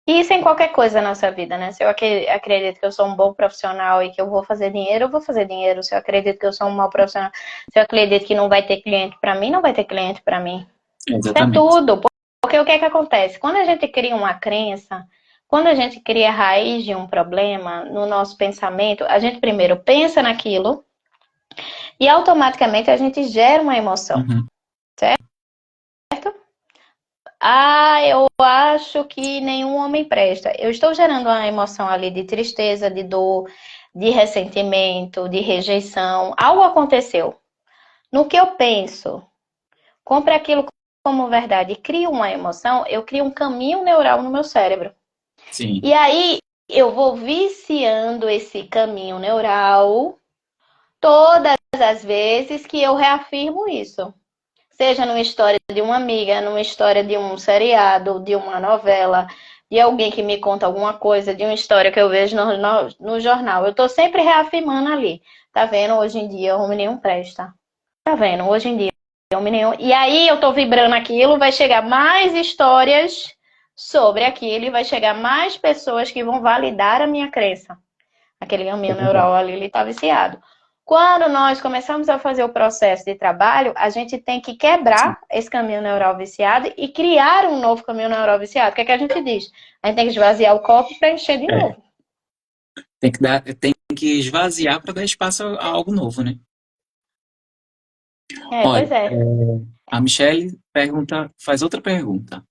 e isso em qualquer coisa na nossa vida, né? Se eu acredito que eu sou um bom profissional e que eu vou fazer dinheiro, eu vou fazer dinheiro. Se eu acredito que eu sou um mau profissional, se eu acredito que não vai ter cliente para mim, não vai ter cliente para mim. Isso é Exatamente. tudo. Porque o que é que acontece? Quando a gente cria uma crença, quando a gente cria a raiz de um problema no nosso pensamento, a gente primeiro pensa naquilo e automaticamente a gente gera uma emoção. Uhum. Ah, eu acho que nenhum homem presta. Eu estou gerando uma emoção ali de tristeza, de dor, de ressentimento, de rejeição. Algo aconteceu. No que eu penso, compre aquilo como verdade e crio uma emoção, eu crio um caminho neural no meu cérebro. Sim. E aí eu vou viciando esse caminho neural todas as vezes que eu reafirmo isso. Seja numa história de uma amiga, numa história de um seriado, de uma novela, de alguém que me conta alguma coisa, de uma história que eu vejo no jornal. Eu estou sempre reafirmando ali. Tá vendo? Hoje em dia, homem nenhum presta. Tá vendo? Hoje em dia, homem nenhum. E aí eu tô vibrando aquilo, vai chegar mais histórias sobre aquilo e vai chegar mais pessoas que vão validar a minha crença. Aquele É caminho verdade. neural ali, ele tá viciado. Quando nós começamos a fazer o processo de trabalho, a gente tem que Sim. quebrar esse caminho neural viciado e criar um novo caminho neural viciado. O que é que a gente diz? A gente tem que esvaziar o copo para encher de É. novo. Tem que esvaziar para dar espaço a algo novo, né? É, Olha, pois é. a Michelle faz outra pergunta.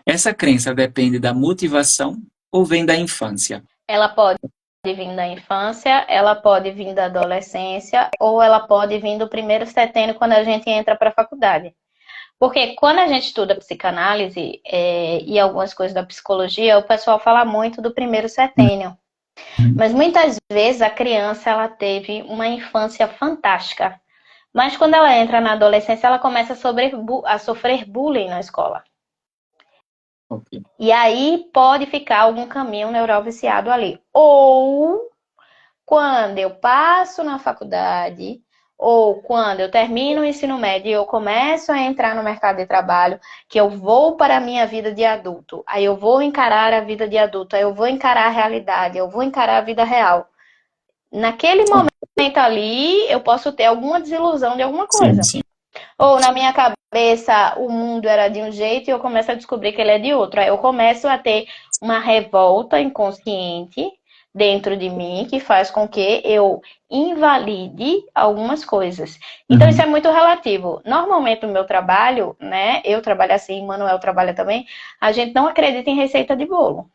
Essa crença depende da motivação ou vem da infância? Ela pode vir da infância, ela pode vir da adolescência, ou ela pode vir do primeiro setênio quando a gente entra para a faculdade. Porque quando a gente estuda psicanálise e algumas coisas da psicologia, o pessoal fala muito do primeiro setênio. Uhum. Mas muitas vezes a criança ela teve uma infância fantástica. Mas quando ela entra na adolescência, ela começa a sofrer bullying na escola. Ok. E aí pode ficar algum caminho neural viciado ali. Ou quando eu passo na faculdade, ou quando eu termino o ensino médio e eu começo a entrar no mercado de trabalho, que eu vou para a minha vida de adulto, aí eu vou encarar a vida de adulto, aí eu vou encarar a realidade, eu vou encarar a vida real. Naquele momento ali, eu posso ter alguma desilusão de alguma Sim, coisa. sim. Ou na minha cabeça, o mundo era de um jeito e eu começo a descobrir que ele é de outro. Aí eu começo a ter uma revolta inconsciente dentro de mim que faz com que eu invalide algumas coisas. Então isso Uhum. é muito relativo. Normalmente no meu trabalho, né, eu trabalho assim, Manuel trabalha também, a gente não acredita em receita de bolo.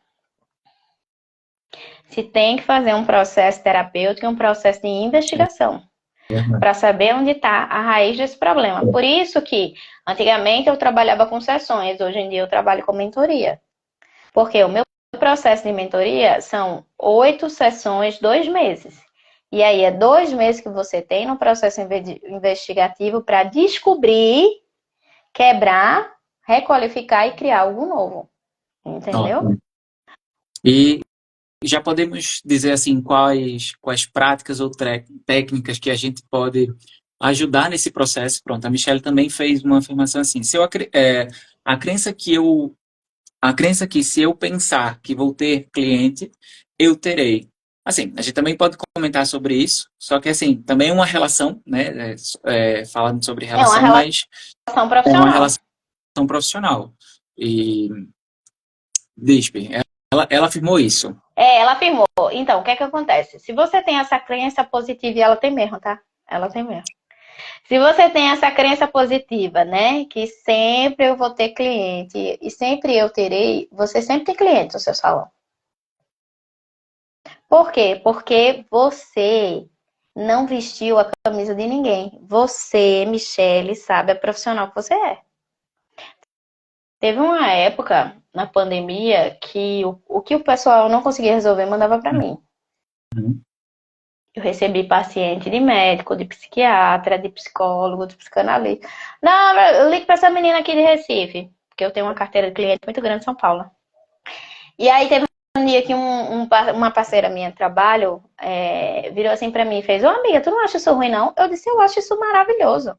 Se tem que fazer um processo terapêutico e um processo de investigação Verdade. para saber onde está a raiz desse problema. Por isso que antigamente eu trabalhava com sessões, hoje em dia eu trabalho com mentoria. Porque o meu processo de mentoria são 8 sessões, 2 meses. E aí é 2 meses que você tem no processo investigativo para descobrir, quebrar, requalificar e criar algo novo. Entendeu? Ótimo. E já podemos dizer assim quais práticas ou técnicas que a gente pode ajudar nesse processo. Pronto, a Michelle também fez uma afirmação assim. A crença a crença que se eu pensar que vou ter cliente, eu terei. Assim, a gente também pode comentar sobre isso, só que assim, também é uma relação, né? Falando sobre É uma relação, mas relação é uma profissional. relação profissional. E, Dispe, Ela afirmou isso. Ela afirmou. Então, o que é que acontece? Se você tem essa crença positiva, e ela tem mesmo, tá? Ela tem mesmo. Se você tem essa crença positiva, né? Que sempre eu vou ter cliente e sempre eu terei, você sempre tem cliente no seu salão. Por quê? Porque você não vestiu a camisa de ninguém. Você, Michele, sabe a profissional que você é. Teve uma época na pandemia que o que o pessoal não conseguia resolver mandava para mim. Uhum. Eu recebi paciente de médico, de psiquiatra, de psicólogo, de psicanalista. Não, eu ligo para essa menina aqui de Recife, porque eu tenho uma carteira de cliente muito grande em São Paulo. E aí teve um dia que uma parceira minha de trabalho virou assim para mim e fez: ô amiga, tu não acha isso ruim, não? Eu disse: eu acho isso maravilhoso.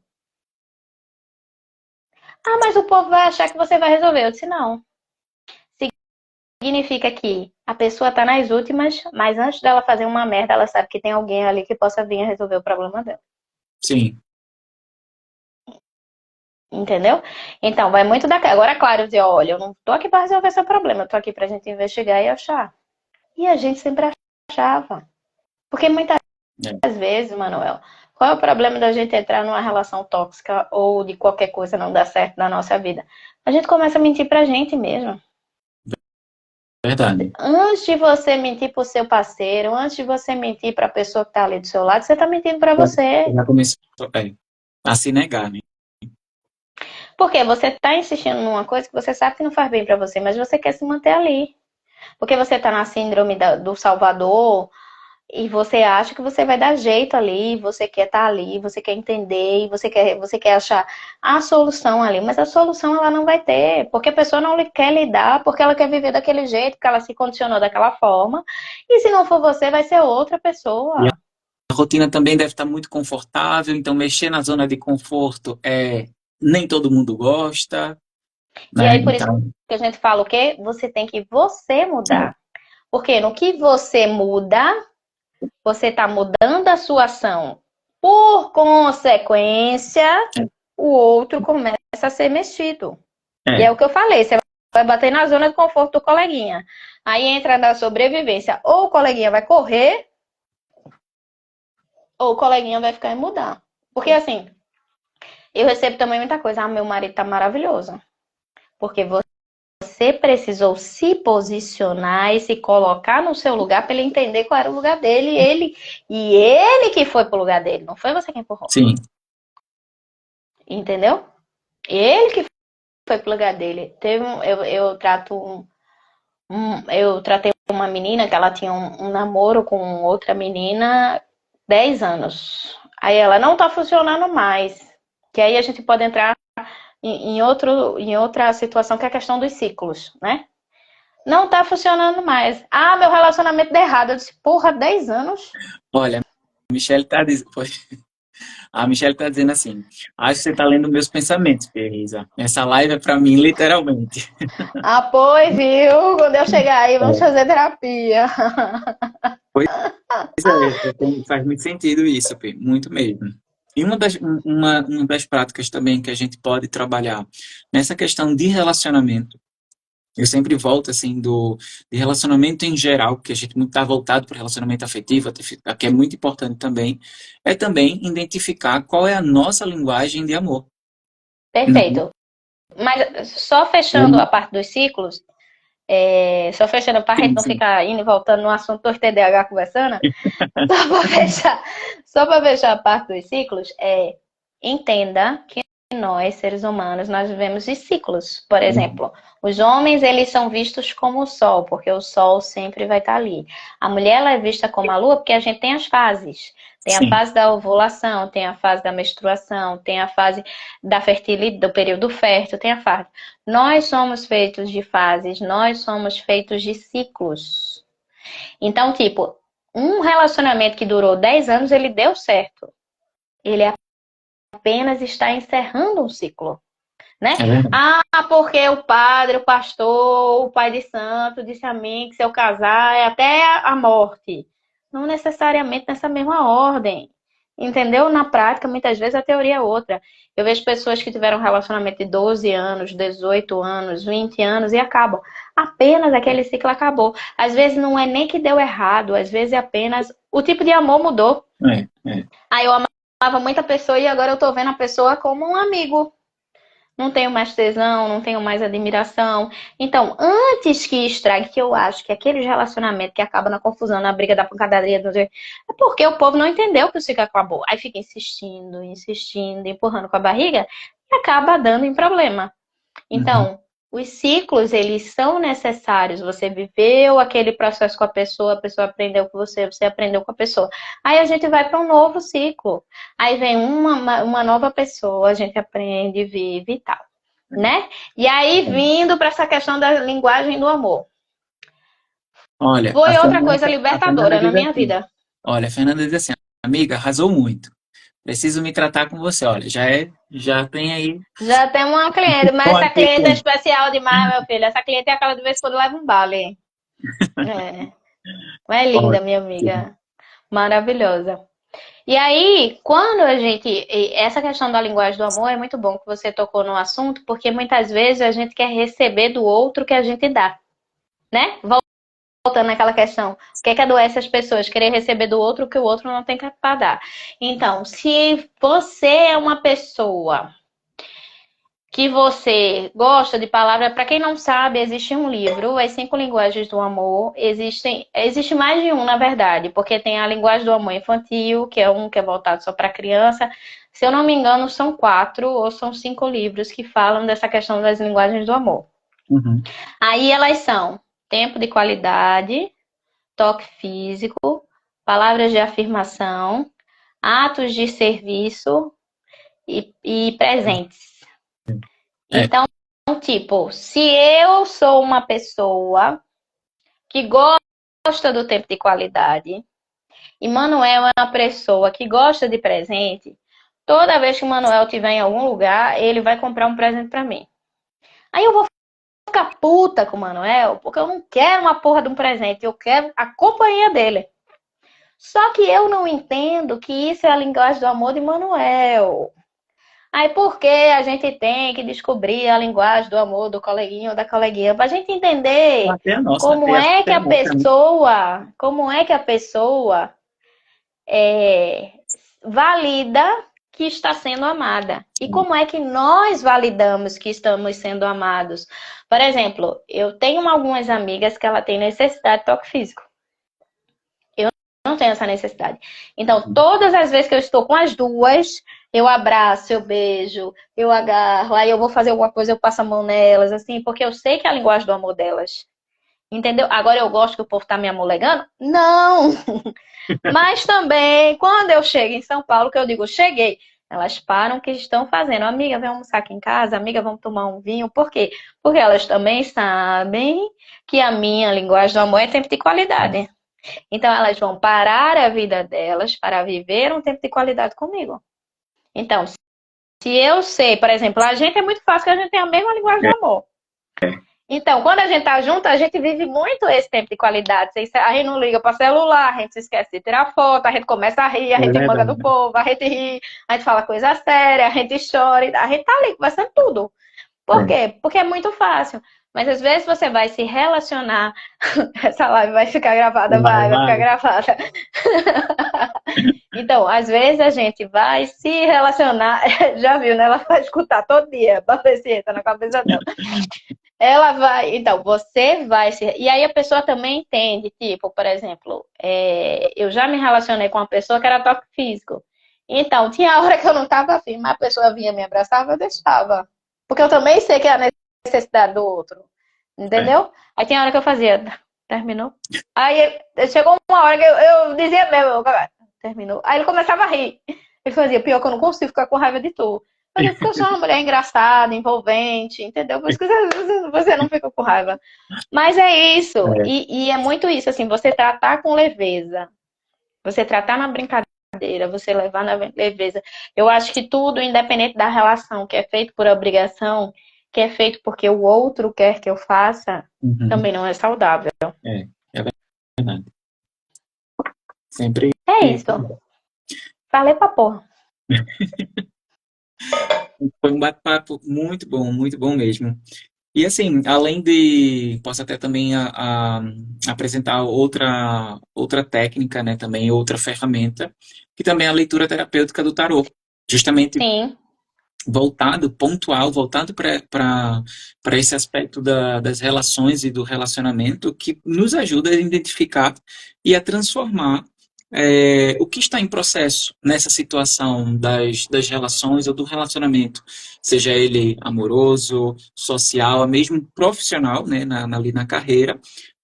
Ah, mas o povo vai achar que você vai resolver. Eu disse: não. Significa que a pessoa tá nas últimas, mas antes dela fazer uma merda, ela sabe que tem alguém ali que possa vir a resolver o problema dela. Sim. Entendeu? Então, vai muito da... Agora, claro, dizer, olha, eu não tô aqui para resolver seu problema, eu tô aqui pra gente investigar e achar. E a gente sempre achava. Porque muitas vezes, Manuel, qual é o problema da gente entrar numa relação tóxica ou de qualquer coisa não dar certo na nossa vida? A gente começa a mentir pra gente mesmo. Verdade. Antes de você mentir pro seu parceiro, antes de você mentir pra pessoa que tá ali do seu lado, você tá mentindo pra você. Já começou a se negar, né? Porque você tá insistindo numa coisa que você sabe que não faz bem pra você, mas você quer se manter ali. Porque você tá na síndrome do Salvador e você acha que você vai dar jeito ali, você quer estar ali, você quer entender, e você quer achar a solução ali, mas a solução ela não vai ter, porque a pessoa não quer lidar, porque ela quer viver daquele jeito, porque ela se condicionou daquela forma, e se não for você, vai ser outra pessoa. E a rotina também deve estar muito confortável, então mexer na zona de conforto nem todo mundo gosta, E né? aí, por isso Então, que a gente fala o quê? Você tem que você mudar. Porque no que você muda, você está mudando a sua ação. Por consequência, o outro começa a ser mexido. E é o que eu falei, você vai bater na zona de conforto do coleguinha. Aí entra na sobrevivência. Ou o coleguinha vai correr, ou o coleguinha vai ficar e mudar. Porque assim, eu recebo também muita coisa. Ah, meu marido tá maravilhoso. Porque você precisou se posicionar e se colocar no seu lugar para ele entender qual era o lugar dele. E ele que foi pro lugar dele, não foi você quem empurrou. sim. Entendeu? Ele que foi pro lugar dele. Eu tratei uma menina que ela tinha um namoro com outra menina 10 anos. Aí ela não tá funcionando mais. Que aí a gente pode entrar em outra situação que é a questão dos ciclos, né? Não tá funcionando mais. Ah, meu relacionamento deu errado. Eu disse, porra, 10 anos? Olha, a Michelle tá dizendo assim: acho que você tá lendo meus pensamentos, Teresa. Essa live é para mim, literalmente. Ah, pois, viu? Quando eu chegar aí, vamos fazer terapia. Pois faz muito sentido isso, Pê, muito mesmo. E uma das práticas também que a gente pode trabalhar nessa questão de relacionamento, eu sempre volto assim de relacionamento em geral, porque a gente muito está voltado para o relacionamento afetivo, que é muito importante também, é também identificar qual é a nossa linguagem de amor. Perfeito. Mas só fechando a parte dos ciclos, só fechando para a gente não Sim. ficar indo e voltando no assunto do TDAH conversando, só para fechar a parte dos ciclos, entenda que nós, seres humanos, nós vivemos de ciclos. Por exemplo, os homens, eles são vistos como o sol, porque o sol sempre vai estar ali. A mulher, ela é vista como a lua, porque a gente tem as fases. Tem a fase da ovulação, tem a fase da menstruação, tem a fase da fertilidade, do período fértil, tem a fase. Nós somos feitos de fases, nós somos feitos de ciclos. Então, tipo, um relacionamento que durou 10 anos, ele deu certo. Ele apenas está encerrando um ciclo, né? Porque o padre, o pastor, o pai de santo disse a mim que se eu casar é até a morte. Não necessariamente nessa mesma ordem. Entendeu? Na prática, muitas vezes a teoria é outra. Eu vejo pessoas que tiveram um relacionamento de 12 anos, 18 anos, 20 anos e acabam. apenas aquele ciclo acabou. Às vezes não é nem que deu errado, às vezes é apenas o tipo de amor mudou. É. Aí eu amava muita pessoa e agora eu tô vendo a pessoa como um amigo. Não tenho mais tesão, não tenho mais admiração. Então, antes que estrague, que eu acho que aquele relacionamento que acaba na confusão, na briga da pancadaria, é porque o povo não entendeu que o ciclo acabou. Aí fica insistindo, insistindo, empurrando com a barriga e acaba dando em problema. Uhum. Então, os ciclos, eles são necessários. Você viveu aquele processo com a pessoa aprendeu com você, você aprendeu com a pessoa. Aí a gente vai para um novo ciclo. Aí vem uma nova pessoa, a gente aprende, vive e tal, né? E aí, vindo para essa questão da linguagem do amor. Olha, Foi outra coisa A Fernanda libertadora na diz minha assim, vida. olha, a Fernanda diz assim, amiga, arrasou muito. Preciso me tratar com você. Olha, já tem aí. Já tem uma cliente, Então, mas essa aqui cliente é com. especial demais, meu filho. Essa cliente é aquela de vez em quando leva um bale. É. É linda, minha Ótimo. amiga. Maravilhosa. E aí, quando a gente. Essa questão da linguagem do amor é muito bom que você tocou no assunto, porque muitas vezes a gente quer receber do outro o que a gente dá, né? Voltando naquela questão, o que é que adoece as pessoas? Querer receber do outro o que o outro não tem para dar. Então, se você é uma pessoa que você gosta de palavras, para quem não sabe, existe um livro, As Cinco Linguagens do Amor. Existe mais de um, na verdade, porque tem a linguagem do amor infantil, que é um que é voltado só para criança. Se eu não me engano, são 4 ou são 5 livros que falam dessa questão das linguagens do amor. Uhum. Aí elas são tempo de qualidade, toque físico, palavras de afirmação, atos de serviço e presentes. É, Então, tipo, se eu sou uma pessoa que gosta do tempo de qualidade e Manuel é uma pessoa que gosta de presente, toda vez que o Manuel estiver em algum lugar, ele vai comprar um presente pra mim. Aí eu vou ficar puta com o Manuel, porque eu não quero uma porra de um presente, eu quero a companhia dele. Só que eu não entendo que isso é a linguagem do amor de Manuel. Aí porque a gente tem que descobrir a linguagem do amor do coleguinha ou da coleguinha para a gente entender até a nossa, como é que até a a nossa também. pessoa, como é que a pessoa valida que está sendo amada e como é que nós validamos que estamos sendo amados. Por exemplo, eu tenho algumas amigas que ela tem necessidade de toque físico. Eu não tenho essa necessidade. Então, todas as vezes que eu estou com as duas, eu abraço, eu beijo, eu agarro, aí eu vou fazer alguma coisa, eu passo a mão nelas, assim, porque eu sei que é a linguagem do amor delas. Entendeu? Agora eu gosto que o povo tá me amolegando? Não! Mas também, quando eu chego em São Paulo, que eu digo, cheguei, elas param o que estão fazendo. Amiga, vem almoçar aqui em casa, amiga, vamos tomar um vinho. Por quê? Porque elas também sabem que a minha linguagem do amor é tempo de qualidade. Então, elas vão parar a vida delas para viver um tempo de qualidade comigo. Então, se eu sei, por exemplo, a gente é muito fácil que a gente tem a mesma linguagem do amor. Então, quando a gente tá junto, a gente vive muito esse tempo de qualidade. A gente não liga para celular, a gente se esquece de tirar foto, a gente começa a rir, a É gente manga do verdade. povo, a gente ri, a gente fala coisa séria, a gente chora, a gente tá ali conversando tudo. Por É. quê? Porque é muito fácil. Mas às vezes você vai se relacionar. Essa live vai ficar gravada, vai ficar Vai. gravada. Então, às vezes a gente vai se relacionar, já viu, né? Ela vai escutar todo dia, pra ver se entra na cabeça dela. Ela vai, então, você vai se. E aí a pessoa também entende, tipo, por exemplo, eu já me relacionei com uma pessoa que era toque físico. Então, tinha hora que eu não tava afim, mas a pessoa vinha me abraçava, eu deixava. Porque eu também sei que é a necessidade do outro. É. Entendeu? Aí tinha hora que eu fazia, terminou. Aí chegou uma hora que eu dizia mesmo, terminou. Aí ele começava a rir. Ele fazia, pior que eu não consigo ficar com raiva de tu. Eu digo, porque eu sou uma mulher engraçada, envolvente, entendeu? Por isso que você não fica com raiva. Mas é isso. É. E é muito isso, assim, você tratar com leveza. Você tratar na brincadeira, você levar na leveza. Eu acho que tudo, independente da relação, que é feito por obrigação, que é feito porque o outro quer que eu faça, Uhum. também não é saudável. É, é verdade. Sempre. É isso. Falei pra porra. Foi um bate-papo muito bom mesmo. E assim, além de, posso até também apresentar outra técnica, né, também outra ferramenta, que também é a leitura terapêutica do tarô, justamente Sim, pontual, voltado para esse aspecto das relações e do relacionamento, que nos ajuda a identificar e a transformar o que está em processo nessa situação das relações ou do relacionamento, seja ele amoroso, social, mesmo profissional, né, ali na carreira,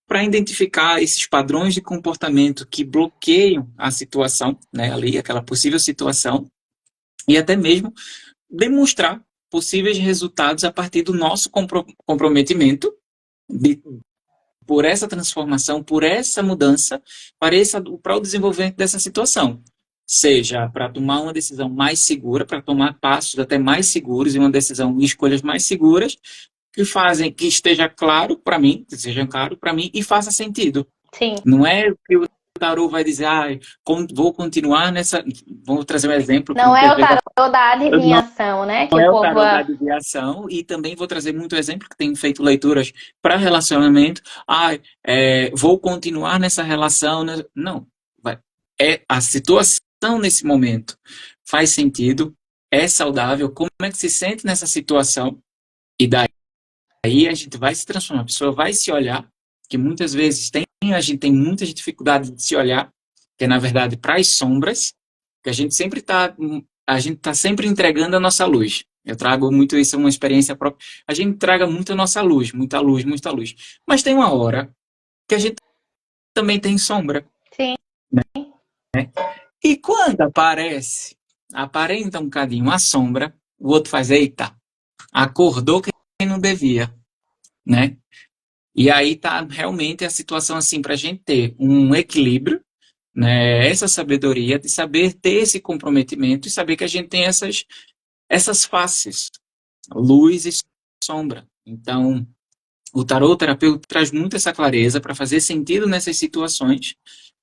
para identificar esses padrões de comportamento que bloqueiam a situação, né, ali, aquela possível situação, e até mesmo demonstrar possíveis resultados a partir do nosso comprometimento de, por essa transformação, por essa mudança, para o desenvolvimento dessa situação. Seja para tomar uma decisão mais segura, para tomar passos até mais seguros e uma decisão e escolhas mais seguras que fazem que esteja claro para mim, que seja claro para mim e faça sentido. sim. Não é que o tarô vai dizer, vou continuar nessa. Vou trazer um exemplo que Não muitas é o vezes tarô da não adivinhação, né? Que não o é o povo. tarô da adivinhação, e também vou trazer muito exemplo, que tenho feito leituras para relacionamento. Vou continuar nessa relação. Não, é a situação nesse momento. Faz sentido, é saudável, como é que se sente nessa situação? E daí a gente vai se transformar, a pessoa vai se olhar, que muitas vezes a gente tem muitas dificuldades de se olhar, que é na verdade para as sombras, que a gente está sempre entregando a nossa luz. Eu trago muito isso, uma experiência própria. A gente entrega muito a nossa luz, muita luz, muita luz. Mas tem uma hora que a gente também tem sombra. Sim. E quando aparenta um bocadinho a sombra, o outro faz, eita, acordou quem não devia, né? E aí tá realmente a situação assim para a gente ter um equilíbrio, né? Essa sabedoria de saber ter esse comprometimento e saber que a gente tem essas faces, luz e sombra. Então, o tarot terapeuta traz muito essa clareza para fazer sentido nessas situações.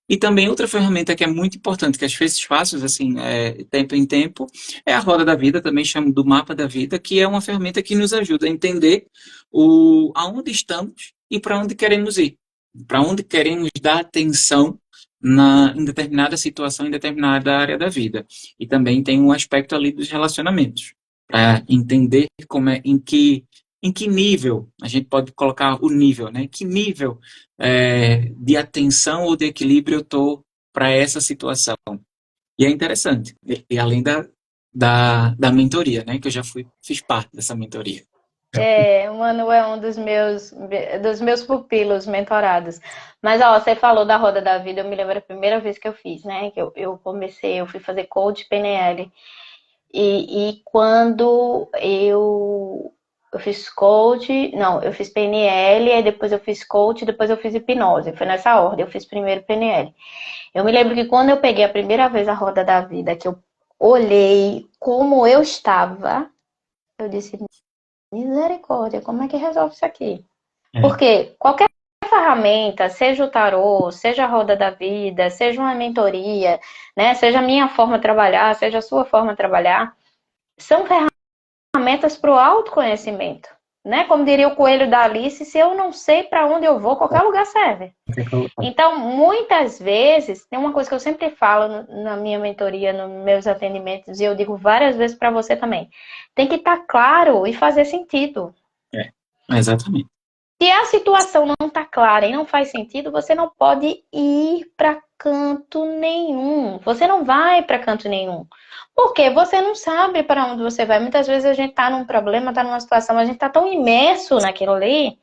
E também outra ferramenta que é muito importante, que às vezes faço, assim, tempo em tempo, é a roda da vida, também chamo do mapa da vida, que é uma ferramenta que nos ajuda a entender aonde estamos e para onde queremos ir, para onde queremos dar atenção em determinada situação, em determinada área da vida. E também tem um aspecto ali dos relacionamentos, para entender em que nível a gente pode colocar o nível, né? Que nível de atenção ou de equilíbrio eu estou para essa situação. E é interessante. E além da mentoria, né? Que eu já fiz parte dessa mentoria. O Manu é um dos meus pupilos mentorados. Mas, ó, você falou da Roda da Vida, eu me lembro a primeira vez que eu fiz, né? Que eu fui fazer coach PNL. E quando eu fiz coach, não, eu fiz PNL, aí depois eu fiz coach, depois eu fiz hipnose. Foi nessa ordem, eu fiz primeiro PNL. Eu me lembro que quando eu peguei a primeira vez a Roda da Vida, que eu olhei como eu estava, eu disse, misericórdia, como é que resolve isso aqui? É, Porque qualquer ferramenta, seja o tarô, seja a Roda da Vida, seja uma mentoria, né, seja a minha forma de trabalhar, seja a sua forma de trabalhar, são ferramentas para o autoconhecimento. Né? Como diria o coelho da Alice, se eu não sei para onde eu vou, qualquer lugar serve. Então, muitas vezes, tem uma coisa que eu sempre falo na minha mentoria, nos meus atendimentos, e eu digo várias vezes para você também. Tem que estar claro e fazer sentido. exatamente. Se a situação não está clara e não faz sentido, você não pode ir para canto nenhum. Você não vai para canto nenhum. Porque você não sabe para onde você vai. Muitas vezes a gente está num problema, está numa situação, a gente está tão imerso naquilo ali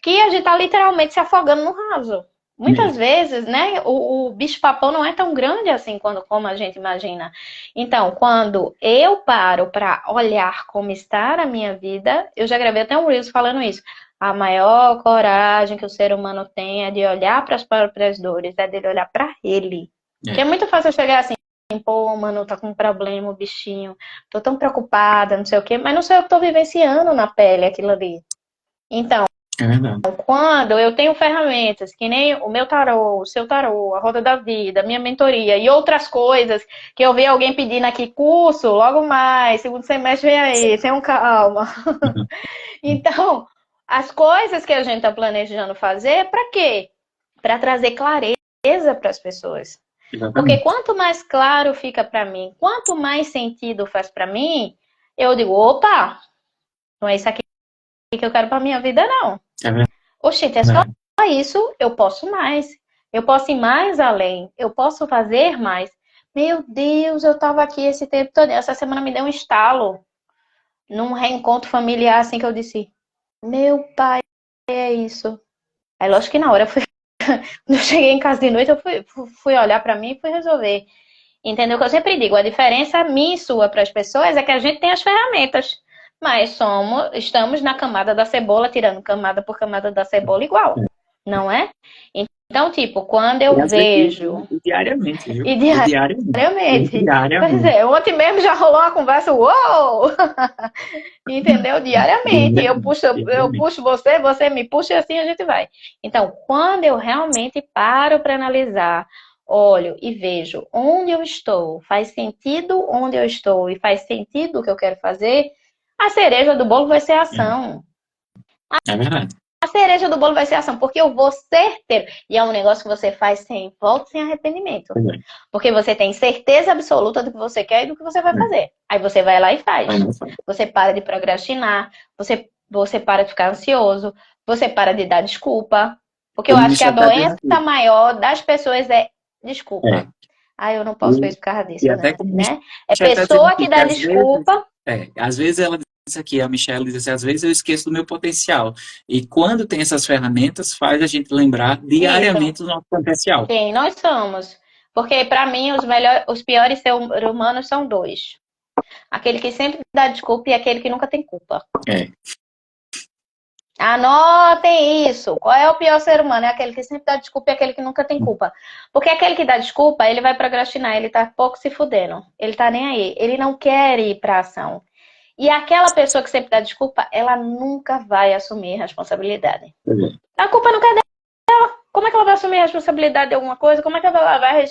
que a gente está literalmente se afogando no raso. Muitas vezes, né, o bicho-papão não é tão grande assim como a gente imagina. Então, quando eu paro para olhar como está a minha vida, eu já gravei até um Reels falando isso. A maior coragem que o ser humano tem é de olhar para as próprias dores, é dele olhar para ele. Porque é muito fácil eu chegar assim, pô, mano, tá com um problema, o bichinho, tô tão preocupada, não sei o quê, mas não sei eu que tô vivenciando na pele aquilo ali. Então, É verdade. quando eu tenho ferramentas, que nem o meu tarô, o seu tarô, a Roda da Vida, a minha mentoria e outras coisas, que eu vi alguém pedindo aqui, curso, logo mais, segundo semestre vem aí, tenham calma. Então, as coisas que a gente está planejando fazer, para quê? Para trazer clareza para as pessoas. Porque Exatamente. quanto mais claro fica para mim, quanto mais sentido faz para mim, eu digo, opa, não é isso aqui que eu quero para minha vida, não. É Oxente, é só verdade. isso, eu posso mais. Eu posso ir mais além, eu posso fazer mais. Meu Deus, eu estava aqui esse tempo todo. Essa semana me deu um estalo num reencontro familiar, assim que eu disse, meu pai, é isso. Aí, lógico que na hora eu fui, quando eu cheguei em casa de noite, eu fui olhar para mim e fui resolver. Entendeu? O que eu sempre digo, a diferença minha e sua para as pessoas é que a gente tem as ferramentas, mas estamos na camada da cebola, tirando camada por camada da cebola igual, não é? Então, tipo, quando E, eu às vezes, vejo, e diariamente, viu? e E diariamente. E diariamente, pois diariamente. é, ontem mesmo já rolou uma conversa, uou! Entendeu? Diariamente, eu Diariamente. puxo você, você me puxa e assim a gente vai. Então, quando eu realmente paro para analisar, olho e vejo onde eu estou, faz sentido onde eu estou e faz sentido o que eu quero fazer, a cereja do bolo vai ser a ação. É verdade. A cereja do bolo vai ser a ação, porque eu vou certeiro. E é um negócio que você faz sem volta, sem arrependimento. É. Porque você tem certeza absoluta do que você quer e do que você vai fazer. Aí você vai lá e Vai faz. não faz. Você para de procrastinar, você para de ficar ansioso, você para de dar desculpa. Porque eu Como acho que a Michel está dizendo doença aqui. maior das pessoas é É. desculpa. Ah, eu não posso ver E, isso por causa e disso, até como né? É Michel está dizendo pessoa que aqui, que dá às desculpa. às vezes ela diz aqui, a Michelle diz assim, às vezes eu esqueço do meu potencial. E quando tem essas ferramentas, faz a gente lembrar Isso, diariamente do nosso potencial. quem nós somos. Porque para mim os piores seres humanos são dois. Aquele que sempre dá desculpa e aquele que nunca tem culpa. É, Anotem isso. Qual é o pior ser humano? É aquele que sempre dá desculpa e aquele que nunca tem culpa. Porque aquele que dá desculpa, ele vai procrastinar, ele tá pouco se fudendo. Ele tá nem aí. Ele não quer ir pra ação. E aquela pessoa que sempre dá desculpa, ela nunca vai assumir responsabilidade. é, A culpa não quer. Como é que ela vai assumir responsabilidade de alguma coisa? Como é que ela vai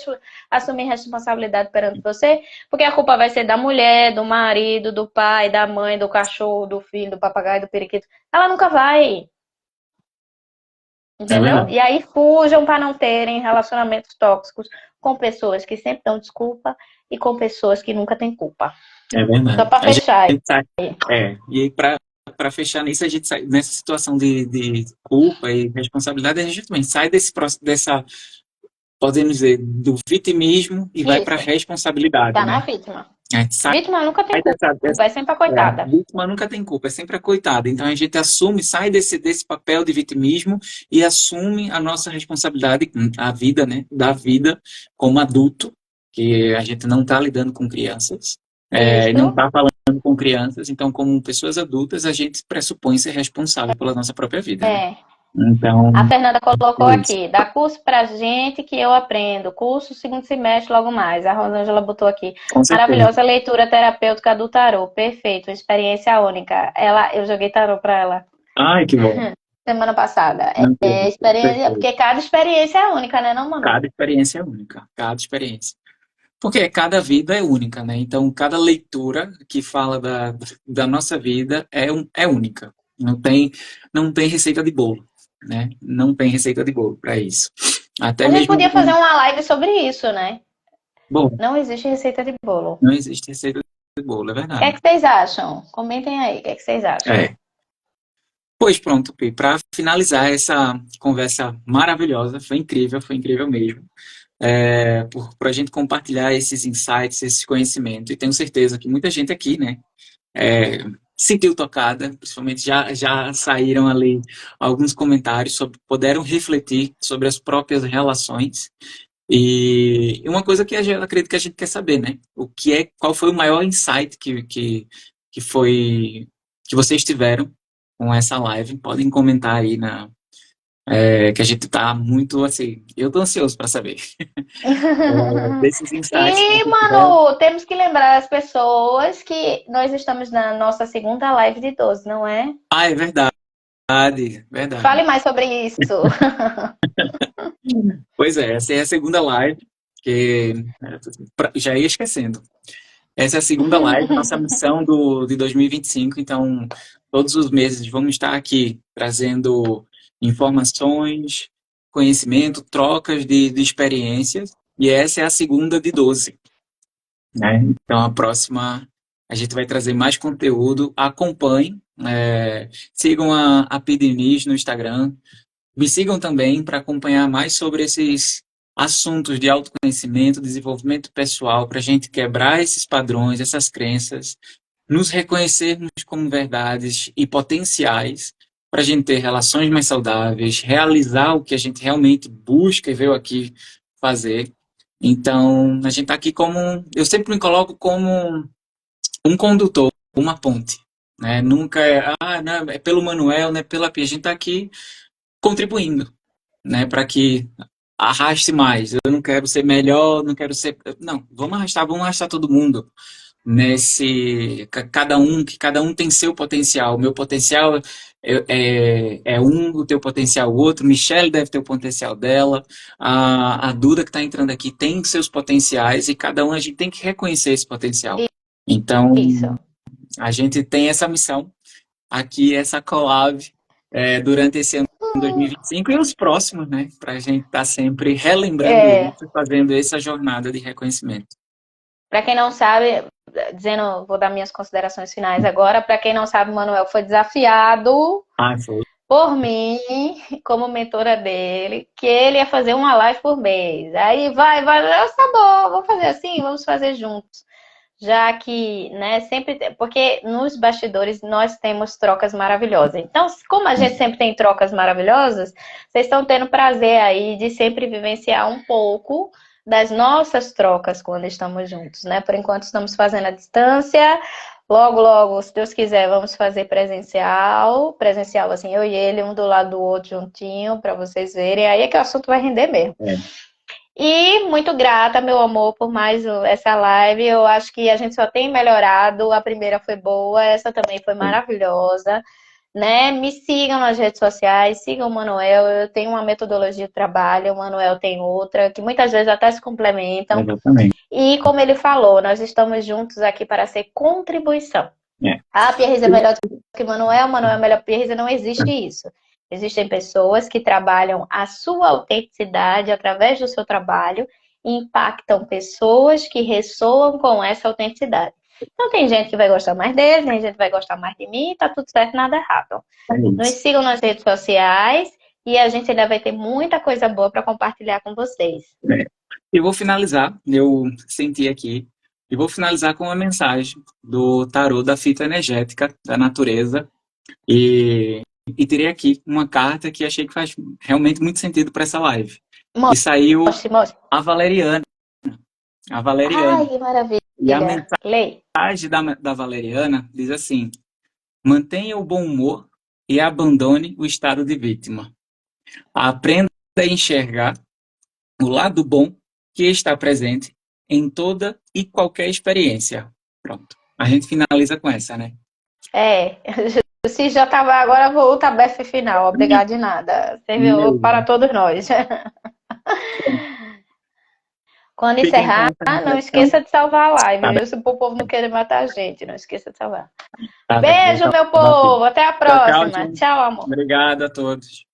assumir responsabilidade perante você? Porque a culpa vai ser da mulher, do marido, do pai, da mãe, do cachorro, do filho, do papagaio, do periquito. Ela nunca vai. é Entendeu? verdade. E aí fujam para não terem relacionamentos tóxicos com pessoas que sempre dão desculpa e com pessoas que nunca têm culpa. É Só verdade. para A gente fechar aí. sai, e para fechar nisso, a gente sai nessa situação de culpa e responsabilidade, a gente também sai dessa, podemos dizer, do vitimismo e vai para a Isso. responsabilidade, Tá na né? vítima. A gente sai Vítima nunca tem culpa, é sempre a a coitada. vítima nunca tem culpa, é sempre a coitada. Então a gente assume, sai desse papel de vitimismo e assume a nossa responsabilidade, a vida, né? Da vida como adulto, que a gente não está lidando com crianças, não Isso. está falando com crianças, então como pessoas adultas a gente pressupõe ser responsável pela nossa própria vida, né? É. A Então, Fernanda colocou é isso. aqui, dá curso pra gente que eu aprendo. Curso segundo semestre logo mais. A Rosângela botou aqui. Com certeza. Maravilhosa leitura terapêutica do tarô. Perfeito, experiência única. Eu joguei tarô pra ela Ai, que bom. semana passada. Não É teve. experiência, Perfeito. porque cada experiência é única, né, não, Manu? Cada experiência é única, cada experiência. Porque cada vida é única, né? Então, cada leitura que fala da nossa vida é única. Não tem receita de bolo, né? Não tem receita de bolo para isso. Até A gente mesmo, podia fazer uma live sobre isso, né? bom, Não existe receita de bolo. não existe receita de bolo, é O que é verdade. que vocês acham? Comentem aí, o que é que vocês acham? É. Pois pronto, Pi, para finalizar essa conversa maravilhosa, foi incrível mesmo. Por a gente compartilhar esses insights, esse conhecimento. E tenho certeza que muita gente aqui, né, sentiu tocada, principalmente já saíram ali alguns comentários sobre, puderam refletir sobre as próprias relações. E uma coisa que eu acredito que a gente quer saber, né? Qual foi o maior insight que vocês tiveram com essa live? Podem comentar aí que a gente tá muito assim. Eu tô ansioso para saber desses insights que E, vocês tiveram. Manu, temos que lembrar as pessoas que nós estamos na nossa segunda live de 12, não é? Ah, é verdade, verdade. Fale mais sobre isso. Pois é, essa é a segunda live, que já ia esquecendo. Essa é a segunda live, nossa missão de 2025, então Todos os meses vamos estar aqui trazendo informações, conhecimento, trocas de experiências. E essa é a segunda de 12, né? Então, a próxima a gente vai trazer mais conteúdo. Acompanhem, sigam a Pidinis no Instagram. Me sigam também para acompanhar mais sobre esses assuntos de autoconhecimento, desenvolvimento pessoal, para a gente quebrar esses padrões, essas crenças, nos reconhecermos como verdades e potenciais, para a gente ter relações mais saudáveis, realizar o que a gente realmente busca e veio aqui fazer. Então, a gente está aqui eu sempre me coloco como um condutor, uma ponte, né? Nunca não, é pelo Manuel, não é pela Pia. A gente está aqui contribuindo, né, para que arraste mais. Eu não quero ser melhor, não quero ser. Não, vamos arrastar todo mundo que cada um tem seu potencial. O meu potencial é um, o teu potencial é o outro. Michelle deve ter o potencial dela. A Duda que está entrando aqui tem seus potenciais e cada um a gente tem que reconhecer esse potencial. Então, Isso. a gente tem essa missão aqui, essa collab durante esse ano de 2025 e os próximos, né? Para a gente estar sempre relembrando isso, fazendo essa jornada de reconhecimento. Para quem não sabe, vou dar minhas considerações finais agora. Para quem não sabe, o Manuel foi desafiado por mim, como mentora dele, que ele ia fazer uma live por mês. Aí vai, tá bom, vamos fazer assim, vamos fazer juntos. Já que, né, sempre, porque nos bastidores nós temos trocas maravilhosas. Então, como a gente sempre tem trocas maravilhosas, vocês estão tendo prazer aí de sempre vivenciar um pouco das nossas trocas quando estamos juntos, né? Por enquanto estamos fazendo à distância. Logo, logo, se Deus quiser, vamos fazer presencial assim, eu e ele, um do lado do outro juntinho, para vocês verem. Aí é que o assunto vai render mesmo. E muito grata, meu amor, por mais essa live. Eu acho que a gente só tem melhorado. A primeira foi boa, essa também foi maravilhosa, né? Me sigam nas redes sociais, sigam o Manuel. Eu tenho uma metodologia de trabalho, o Manuel tem outra, que muitas vezes até se complementam. Exatamente. E como ele falou, nós estamos juntos aqui para ser contribuição. A Pia Risa é melhor do que o Manuel é melhor que a Pia Risa, não existe isso. Existem pessoas que trabalham a sua autenticidade através do seu trabalho e impactam pessoas que ressoam com essa autenticidade. Então tem gente que vai gostar mais dele, tem gente que vai gostar mais de mim, tá tudo certo, nada errado. Nos sigam nas redes sociais e a gente ainda vai ter muita coisa boa para compartilhar com vocês. Eu vou finalizar, eu senti aqui, e vou finalizar com uma mensagem do tarô da fita energética da natureza. E tirei aqui uma carta que achei que faz realmente muito sentido para essa live. E saiu a Valeriana. A Valeriana. Ai, que maravilha. E a mensagem da Valeriana diz assim: mantenha o bom humor e abandone o estado de vítima. Aprenda a enxergar o lado bom que está presente em toda e qualquer experiência. Pronto. A gente finaliza com essa, né? Se já estava agora, vou o tabefe final. Obrigado de nada. Serviu para todos nós. Quando encerrar, não esqueça de salvar a live, viu? Se o povo não querer matar a gente, não esqueça de salvar. Beijo, meu povo. Até a próxima. Tchau, amor. Obrigado a todos.